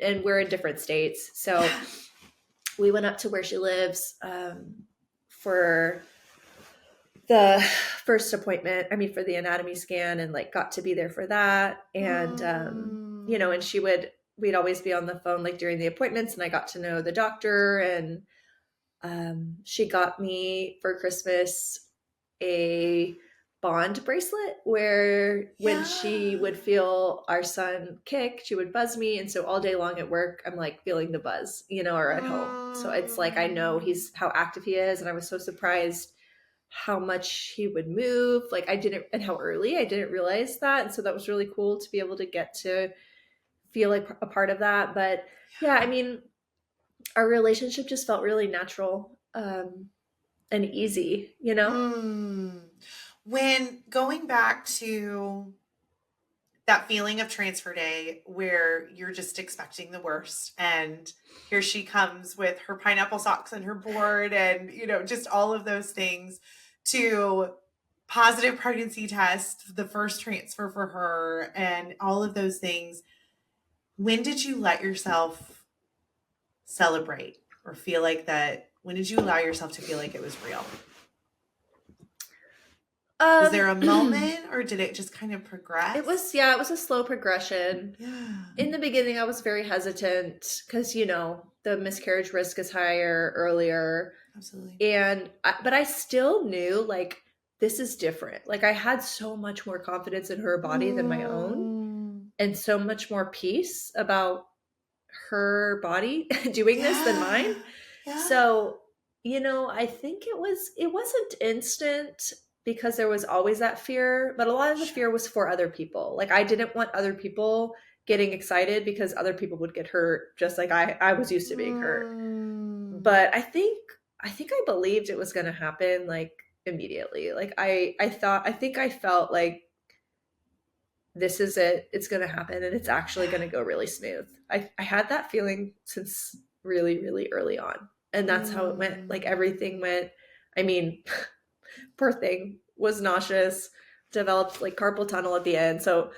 and we're in different states. So we went up to where she lives for the first appointment, for the anatomy scan, and like got to be there for that. And, and we'd always be on the phone like during the appointments, and I got to know the doctor, and she got me for Christmas a bond bracelet where when she would feel our son kick, she would buzz me. And so all day long at work, I'm like feeling the buzz, or at home. So it's like, I know how active he is. And I was so surprised how much he would move. Like and how early. I didn't realize that. And so that was really cool to be able to get to feel like a part of that. But yeah, our relationship just felt really natural and easy, When going back to that feeling of transfer day where you're just expecting the worst, and here she comes with her pineapple socks and her board and, just all of those things, to positive pregnancy test, the first transfer for her, and all of those things. When did you let yourself celebrate or feel like that? When did you allow yourself to feel like it was real? Was there a moment, or did it just kind of progress? It was a slow progression. Yeah. In the beginning, I was very hesitant because, the miscarriage risk is higher earlier. Absolutely. But I still knew like, this is different. Like I had so much more confidence in her body than my own, and so much more peace about her body doing this than mine. Yeah. So, I think it wasn't instant, because there was always that fear, but a lot of the fear was for other people. Like I didn't want other people getting excited because other people would get hurt, just like I was used to being hurt. But I think I believed it was going to happen like immediately. Like I felt like, this is it. It's going to happen, and it's actually going to go really smooth. I had that feeling since really, really early on. And that's how it went. Like everything went, birthing was nauseous, developed like carpal tunnel at the end. So,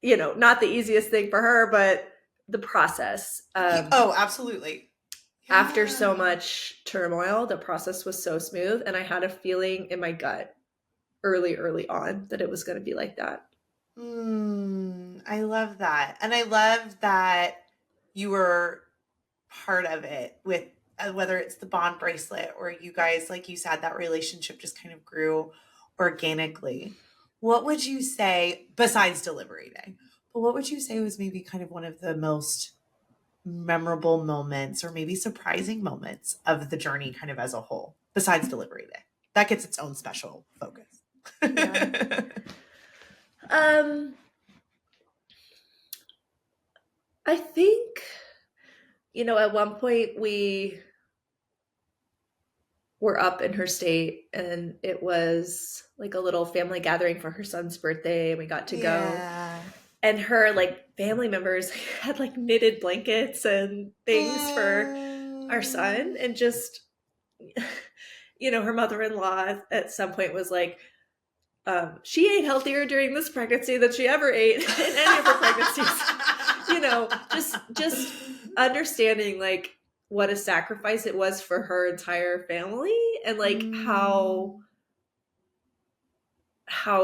not the easiest thing for her, but the process. Oh, absolutely. Yeah. After so much turmoil, the process was so smooth. And I had a feeling in my gut early on that it was going to be like that. I love that. And I love that you were part of it with whether it's the bond bracelet or you guys, like you said, that relationship just kind of grew, organically. What would you say, besides delivery day, but what would you say was maybe kind of one of the most memorable moments or maybe surprising moments of the journey kind of as a whole, besides delivery day? That gets its own special focus. Yeah. I think, at one point we were up in her state and it was like a little family gathering for her son's birthday and we got to go. And her like family members had like knitted blankets and things for our son. And just, her mother-in-law at some point was like, she ate healthier during this pregnancy than she ever ate in any of her pregnancies. Just understanding like what a sacrifice it was for her entire family and like how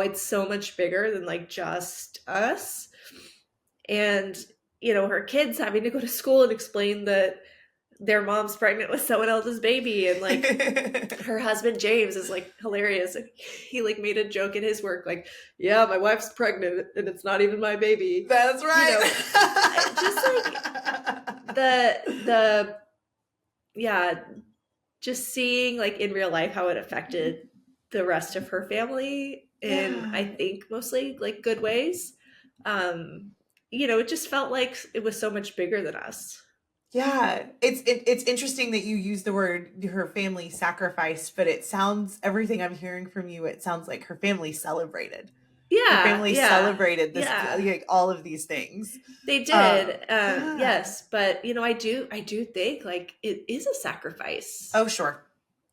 it's so much bigger than like just us. And, her kids having to go to school and explain that their mom's pregnant with someone else's baby. And like her husband, James, is like hilarious. He like made a joke at his work, like, yeah, my wife's pregnant and it's not even my baby. That's right. Just like just seeing like in real life how it affected the rest of her family in, I think mostly like good ways. It just felt like it was so much bigger than us. Yeah, it's interesting that you use the word her family sacrificed, but it sounds, everything I'm hearing from you, it sounds like her family celebrated. Yeah, her family celebrated this, like all of these things. They did, yes, but I do think like it is a sacrifice. Oh, sure,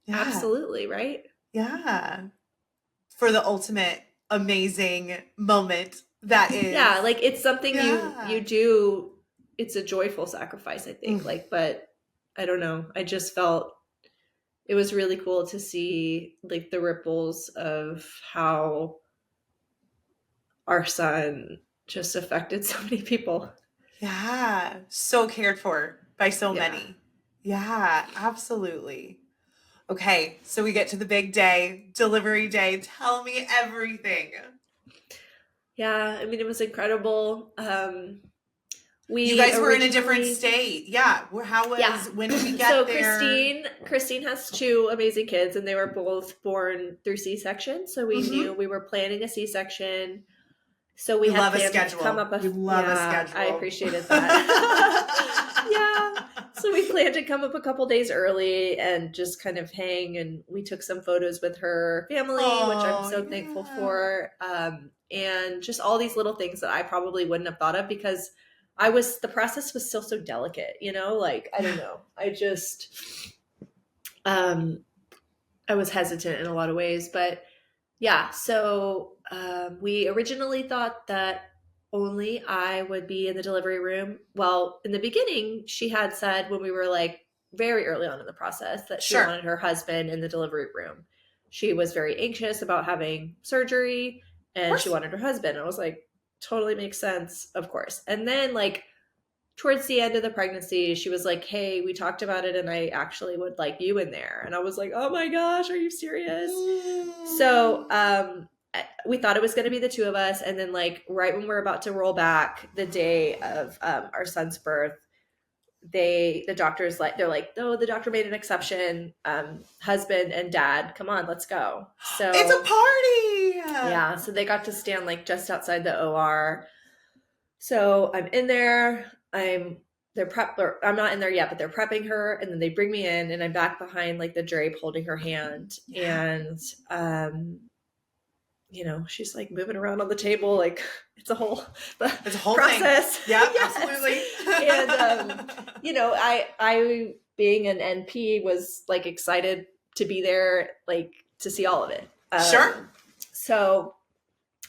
yeah. Absolutely, right? Yeah, for the ultimate amazing moment that is. Yeah, like it's something you do. It's a joyful sacrifice, I think. Like, but I don't know. I just felt it was really cool to see like the ripples of how our son just affected so many people. Yeah, so cared for by so many. Yeah, absolutely. Okay, so we get to the big day, delivery day. Tell me everything. Yeah, I mean, it was incredible. You guys were in a different state. Yeah. How was, when did we get there? Christine has two amazing kids and they were both born through C-section. So we knew we were planning a C-section. So we had planned to come up a schedule. I appreciated that. Yeah. So we planned to come up a couple days early and just kind of hang, and we took some photos with her family, which I'm so thankful for. And just all these little things that I probably wouldn't have thought of because the process was still so delicate, like, I don't know. I just, I was hesitant in a lot of ways, but yeah. So we originally thought that only I would be in the delivery room. Well, in the beginning, she had said when we were like very early on in the process that she wanted her husband in the delivery room. She was very anxious about having surgery and she wanted her husband. I was like, totally makes sense, of course. And then like towards the end of the pregnancy, she was like, hey, we talked about it and I actually would like you in there. And I was like, oh my gosh, are you serious? So we thought it was going to be the two of us. And then like right when we're about to roll back the day of our son's birth, the doctor's like, they're like, oh, the doctor made an exception. Husband and dad, come on, let's go. So it's a party. Yeah. So they got to stand like just outside the OR. So I'm in there. I'm not in there yet, but they're prepping her, and then they bring me in, and I'm back behind like the drape holding her hand, and she's like moving around on the table, like it's a whole process. Thing. Yeah, yes. Absolutely. And I being an NP was like excited to be there, like to see all of it. Sure. So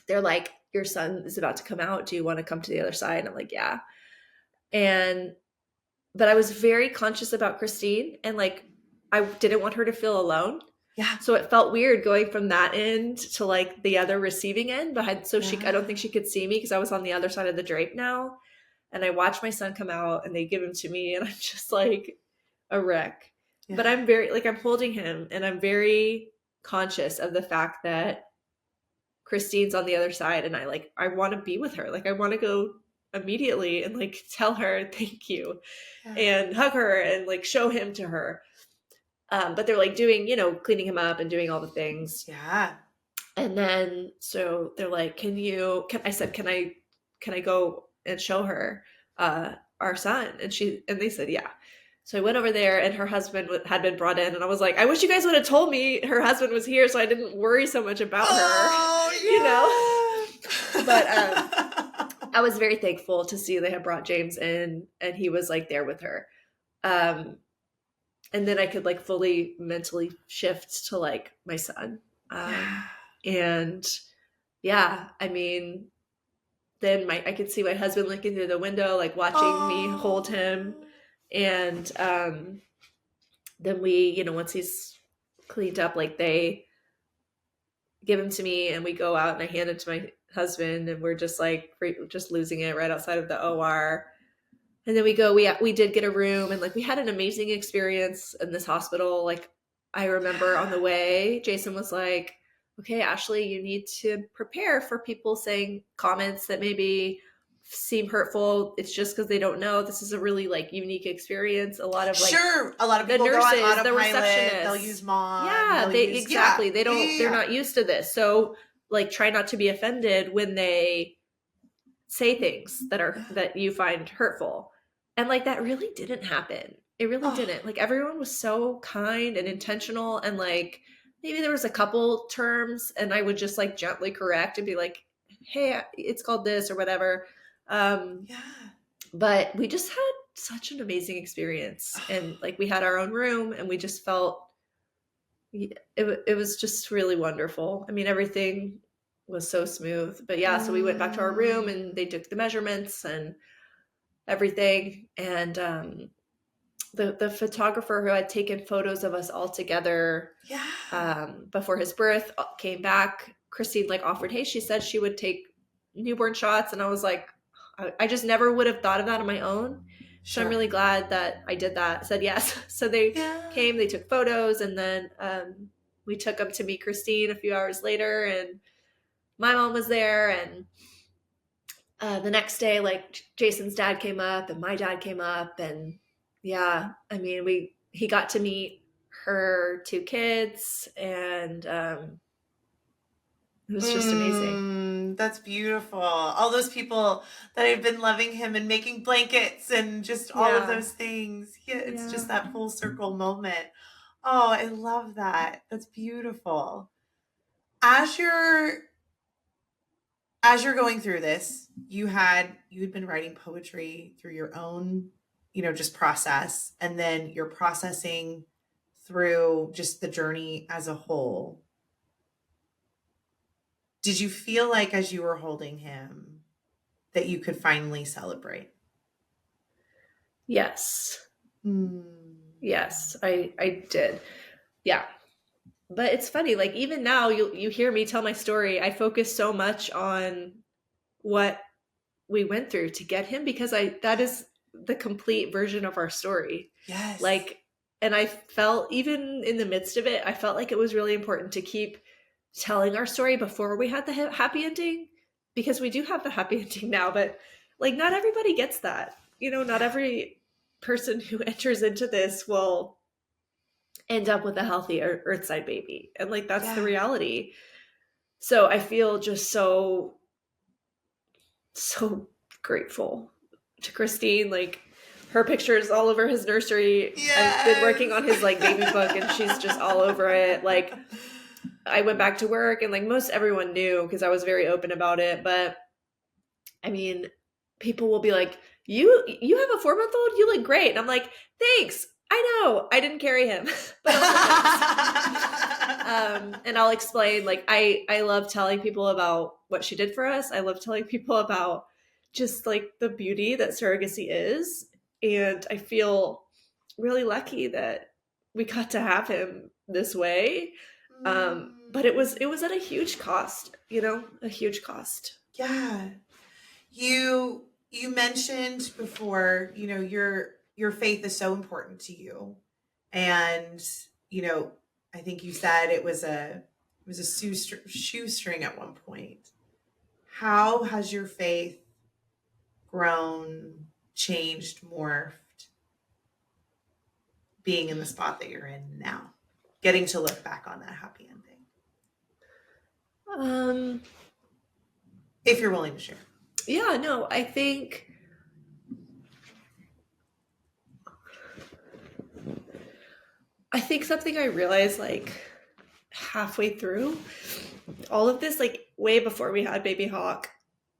they're like, your son is about to come out. Do you want to come to the other side? And I'm like, yeah. But I was very conscious about Christine, and like, I didn't want her to feel alone. Yeah. So it felt weird going from that end to like the other receiving end. But I don't think she could see me because I was on the other side of the drape now. And I watched my son come out and they give him to me, and I'm just like a wreck. Yeah. But I'm very, like, I'm holding him, and I'm very conscious of the fact that Christine's on the other side, and I want to be with her. Like, I want to go immediately and like tell her thank you and hug her and like show him to her. But they're like doing, cleaning him up and doing all the things. Yeah. And then, so they're like, can I go and show her, our son? And they said, yeah. So I went over there, and her husband had been brought in, and I was like, I wish you guys would have told me her husband was here so I didn't worry so much about her, But I was very thankful to see they had brought James in, and he was like there with her. And then I could like fully mentally shift to like my son. And yeah, I mean, then I could see my husband looking through the window, like watching me hold him. And then we, once he's cleaned up, like they give him to me, and we go out and I hand it to my husband, and we're just like just losing it right outside of the OR. And then we did get a room, and like we had an amazing experience in this hospital. Like, I remember on the way, Jason was like, okay, Ashley, you need to prepare for people saying comments that maybe seem hurtful. It's just because they don't know. This is a really like unique experience. A lot of like, a lot of people the nurses, go on autopilot, the receptionists, they'll use mom. Yeah, exactly. They don't. They're not used to this. So like, try not to be offended when they say things that you find hurtful. And like, that really didn't happen. It really didn't. Like, everyone was so kind and intentional, and like, maybe there was a couple terms, and I would just like gently correct and be like, hey, it's called this or whatever. But we just had such an amazing experience, and like, we had our own room, and we just felt it was just really wonderful. I mean, everything was so smooth. But yeah, so we went back to our room, and they took the measurements and everything. And the photographer who had taken photos of us all together before his birth came back. Christine like offered, hey, she said she would take newborn shots, and I was like, I just never would have thought of that on my own. So I'm really glad that I did that, said yes. So they came, they took photos, and then we took them to meet Christine a few hours later, and my mom was there. And the next day, like, Jason's dad came up and my dad came up, and yeah, I mean, he got to meet her two kids, and it was just amazing. That's beautiful. All those people that have been loving him and making blankets and just all of those things. Yeah, it's just that full circle moment. Oh, I love that. That's beautiful. As you're going through this, you had been writing poetry through your own, just process, and then you're processing through just the journey as a whole. Did you feel like, as you were holding him, that you could finally celebrate? Yes. Yes, I did. Yeah. But it's funny, like, even now you hear me tell my story, I focus so much on what we went through to get him, because that is the complete version of our story. Yes. Like, and I felt, even in the midst of it, I felt like it was really important to keep telling our story before we had the happy ending, because we do have the happy ending now, but like, not everybody gets that. Not every person who enters into this will end up with a healthy earthside baby. And like, that's the reality. So I feel just so grateful to Christine. Like, her pictures all over his nursery. I've been working on his like baby book, and she's just all over it. Like, I went back to work, and like, most everyone knew, because I was very open about it. But I mean, people will be like, you have a 4-month-old, you look great. And I'm like, thanks. I know I didn't carry him, but and I'll explain, like, I love telling people about what she did for us. I love telling people about just like the beauty that surrogacy is. And I feel really lucky that we got to have him this way. But it was at a huge cost, a huge cost. Yeah. You mentioned before, your faith is so important to you. And, I think you said it was a It was a shoestring at one point. How has your faith grown, changed, morphed, being in the spot that you're in now? Getting to look back on that happy ending. If you're willing to share. Yeah, no, I think something I realized like halfway through all of this, like way before we had baby Hawk,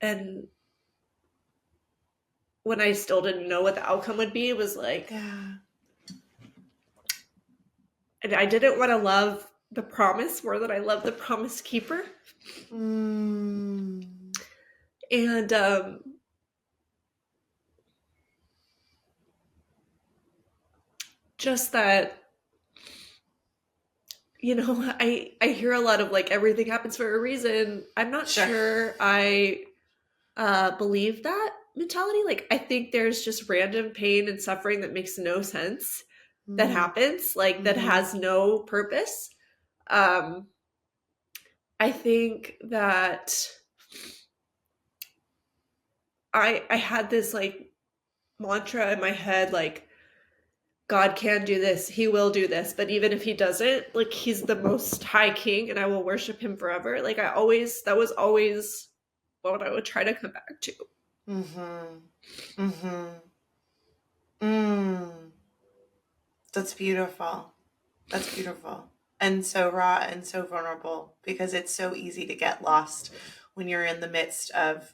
and when I still didn't know what the outcome would be, was like, and I didn't want to love the promise more than I love the promise keeper. And just that, you know, I hear a lot of like everything happens for a reason. I'm not sure I believe that mentality. Like, I think there's just random pain and suffering that makes no sense that happens, like that has no purpose. I think that I had this like mantra in my head, like, God can do this, he will do this, but even if he doesn't, like, he's the most high king and I will worship him forever. Like, that was always what I would try to come back to. That's beautiful. That's beautiful. And so raw and so vulnerable, because it's so easy to get lost when you're in the midst of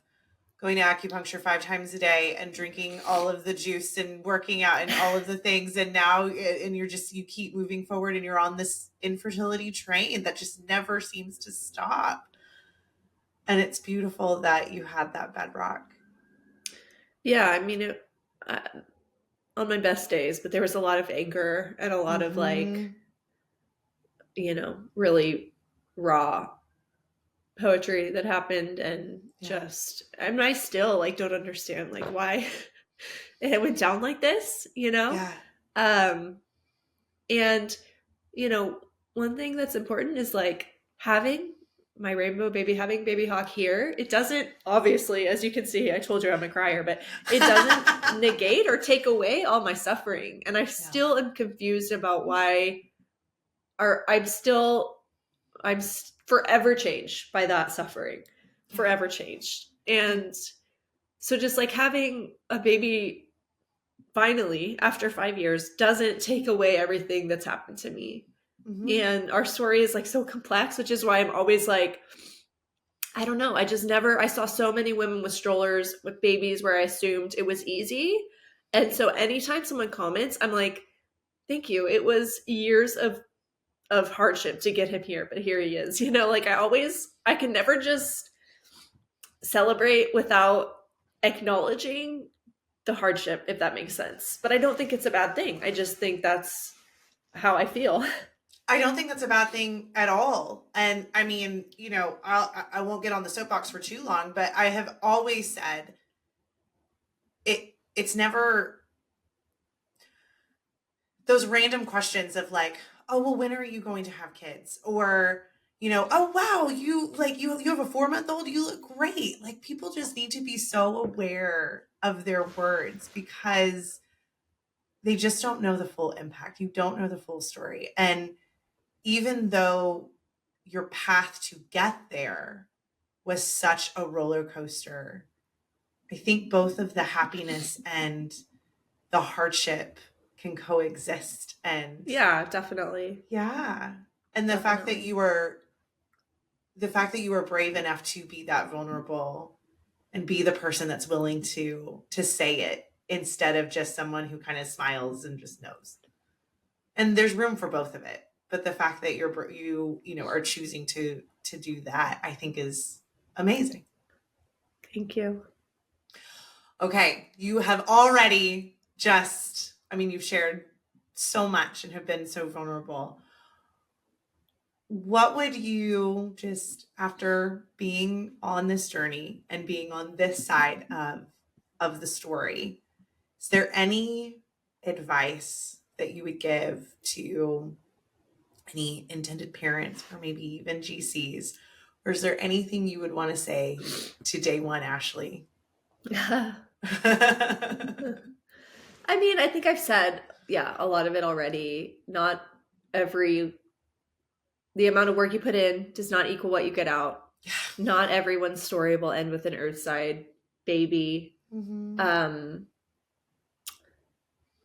going to acupuncture 5 times a day and drinking all of the juice and working out and all of the things. And now, and you keep moving forward and you're on this infertility train that just never seems to stop. And it's beautiful that you had that bedrock. Yeah. I mean, on my best days, but there was a lot of anger and a lot of like, you know, really raw poetry that happened, and just, I mean, I still like don't understand like why it went down like this, you know? And, you know, one thing that's important is like having my rainbow baby, having baby Hawk here. It doesn't, obviously, as you can see, I told you I'm a crier, but it doesn't negate or take away all my suffering. And I still am confused about why I'm forever changed by that suffering, forever changed. And so just like having a baby finally after 5 years doesn't take away everything that's happened to me. And our story is like so complex, which is why I'm always like, I don't know. I saw so many women with strollers with babies where I assumed it was easy. And so anytime someone comments, I'm like, thank you. It was years of hardship to get him here, but here he is. You know, like I can never just celebrate without acknowledging the hardship, if that makes sense. But I don't think it's a bad thing. I just think that's how I feel. I don't think that's a bad thing at all. And I mean, you know, I won't get on the soapbox for too long, but I have always said it's never those random questions of like, oh, well, when are you going to have kids? Or, you know, oh, wow, you have a 4-month-old, you look great. Like, people just need to be so aware of their words, because they just don't know the full impact. You don't know the full story. And even though your path to get there was such a roller coaster, I think both of the happiness and the hardship can coexist. And yeah, definitely. Yeah. And the fact that you were brave enough to be that vulnerable and be the person that's willing to say it, instead of just someone who kind of smiles and just knows. And there's room for both of it. But the fact that you are choosing to do that, I think, is amazing. Thank you. Okay. You have already you've shared so much and have been so vulnerable. What would you, just after being on this journey and being on this side of the story, is there any advice that you would give to any intended parents or maybe even GCs? Or is there anything you would want to say to day one, Ashley? I mean, I think I've said, a lot of it already. Not every the amount of work you put in does not equal what you get out. Yeah. Not everyone's story will end with an earthside baby. Mm-hmm.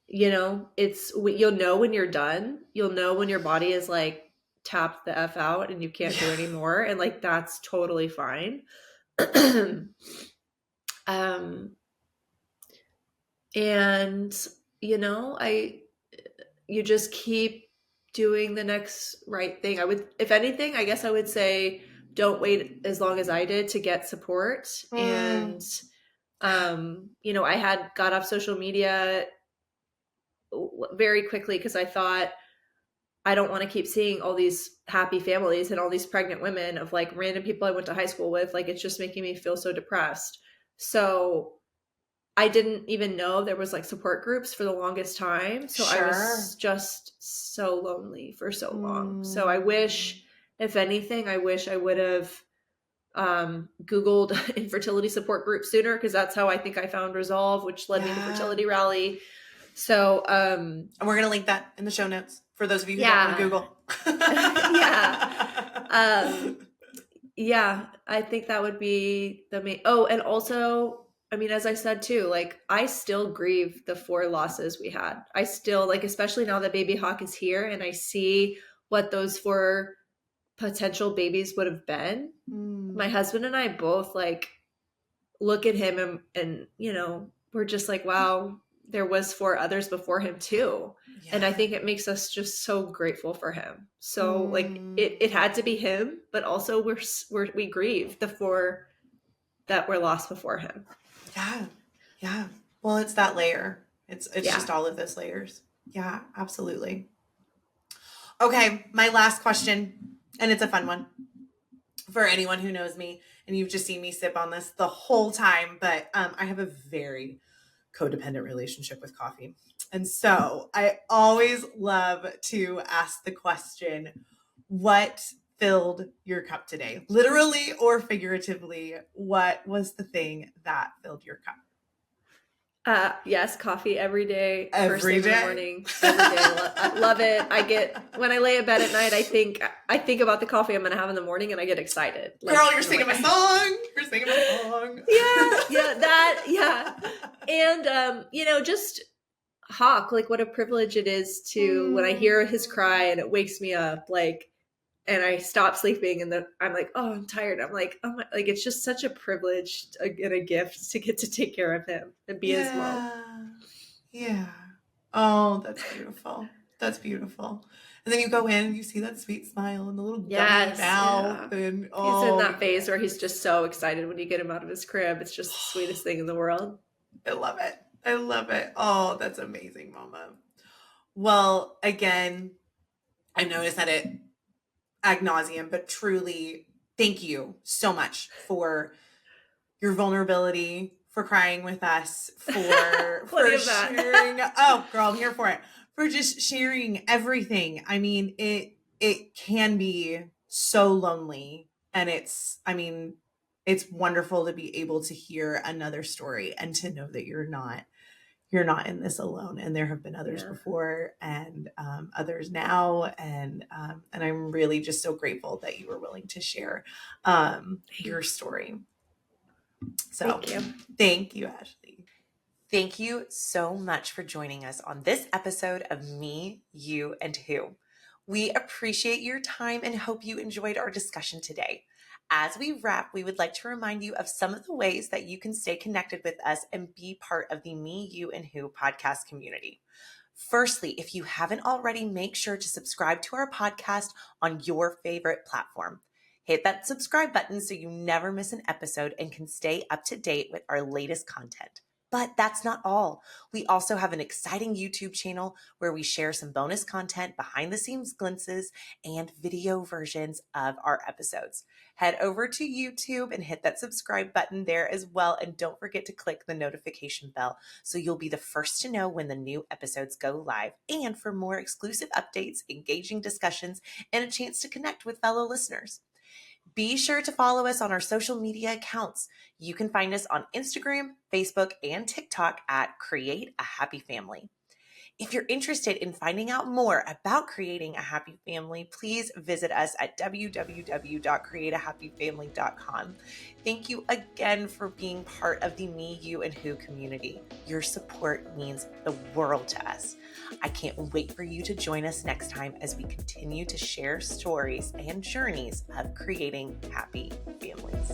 You'll know when you're done. You'll know when your body is like tapped the F out and you can't do anymore. And like, that's totally fine. And you just keep doing the next right thing. If anything, I guess I would say, don't wait as long as I did to get support. And, I got off social media very quickly because I thought, I don't want to keep seeing all these happy families and all these pregnant women of like random people I went to high school with. Like, it's just making me feel so depressed. So I didn't even know there was like support groups for the longest time. So I was just so lonely for so long. So I wish, if anything, I wish I would have Googled infertility support group sooner, because that's how I think I found Resolve, which led me to Fertility Rally. So and we're going to link that in the show notes for those of you who don't want to Google. I think that would be the main. Oh, and also, I mean, as I said too, like, I still grieve the 4 losses we had. I still, like, especially now that baby Hawk is here and I see what those 4 potential babies would have been. My husband and I both like look at him and we're just like, wow, there was 4 others before him too. Yeah. And I think it makes us just so grateful for him. So like it had to be him, but also we grieve the 4 that were lost before him. Yeah. Well, it's that layer. It's just all of those layers. Yeah, absolutely. Okay, my last question, and it's a fun one for anyone who knows me, and you've just seen me sip on this the whole time, but I have a very codependent relationship with coffee. And so I always love to ask the question, what filled your cup today? Literally or figuratively, what was the thing that filled your cup? Yes, coffee every day. Every first thing day? In the morning. Every day. I love it. When I lay in bed at night, I think about the coffee I'm going to have in the morning, and I get excited. Girl, you're singing my song. You're singing my song. Yeah. And, just Hawk, like, what a privilege it is to, when I hear his cry and it wakes me up, like, and I stop sleeping and I'm like, oh, I'm tired. I'm like, oh my, like, it's just such a privilege and a gift to get to take care of him and be his mom. Yeah. Oh, that's beautiful. That's beautiful. And then you go in, you see that sweet smile and the little gummy mouth. Yeah. And he's in that phase where he's just so excited when you get him out of his crib. It's just the sweetest thing in the world. I love it. Oh, that's amazing, Mama. Well, again, I noticed that it ad nauseum, but truly, thank you so much for your vulnerability, for crying with us, for sharing. Oh, girl, I'm here for it. For just sharing everything. I mean, it can be so lonely, and it's wonderful to be able to hear another story and to know that you're not in this alone, and there have been others before, and others now, and I'm really just so grateful that you were willing to share your story. So thank you, Ashley. Thank you so much for joining us on this episode of Me, You, and Who. We appreciate your time and hope you enjoyed our discussion today. As we wrap, we would like to remind you of some of the ways that you can stay connected with us and be part of the Me, You, and Who podcast community. Firstly, if you haven't already, make sure to subscribe to our podcast on your favorite platform. Hit that subscribe button so you never miss an episode and can stay up to date with our latest content. But that's not all. We also have an exciting YouTube channel where we share some bonus content, behind the scenes glimpses, and video versions of our episodes. Head over to YouTube and hit that subscribe button there as well. And don't forget to click the notification bell so you'll be the first to know when the new episodes go live. And for more exclusive updates, engaging discussions, and a chance to connect with fellow listeners. Be sure to follow us on our social media accounts. You can find us on Instagram, Facebook, and TikTok at Create a Happy Family. If you're interested in finding out more about creating a happy family, please visit us at www.createahappyfamily.com. Thank you again for being part of the Me, You, and Who community. Your support means the world to us. I can't wait for you to join us next time as we continue to share stories and journeys of creating happy families.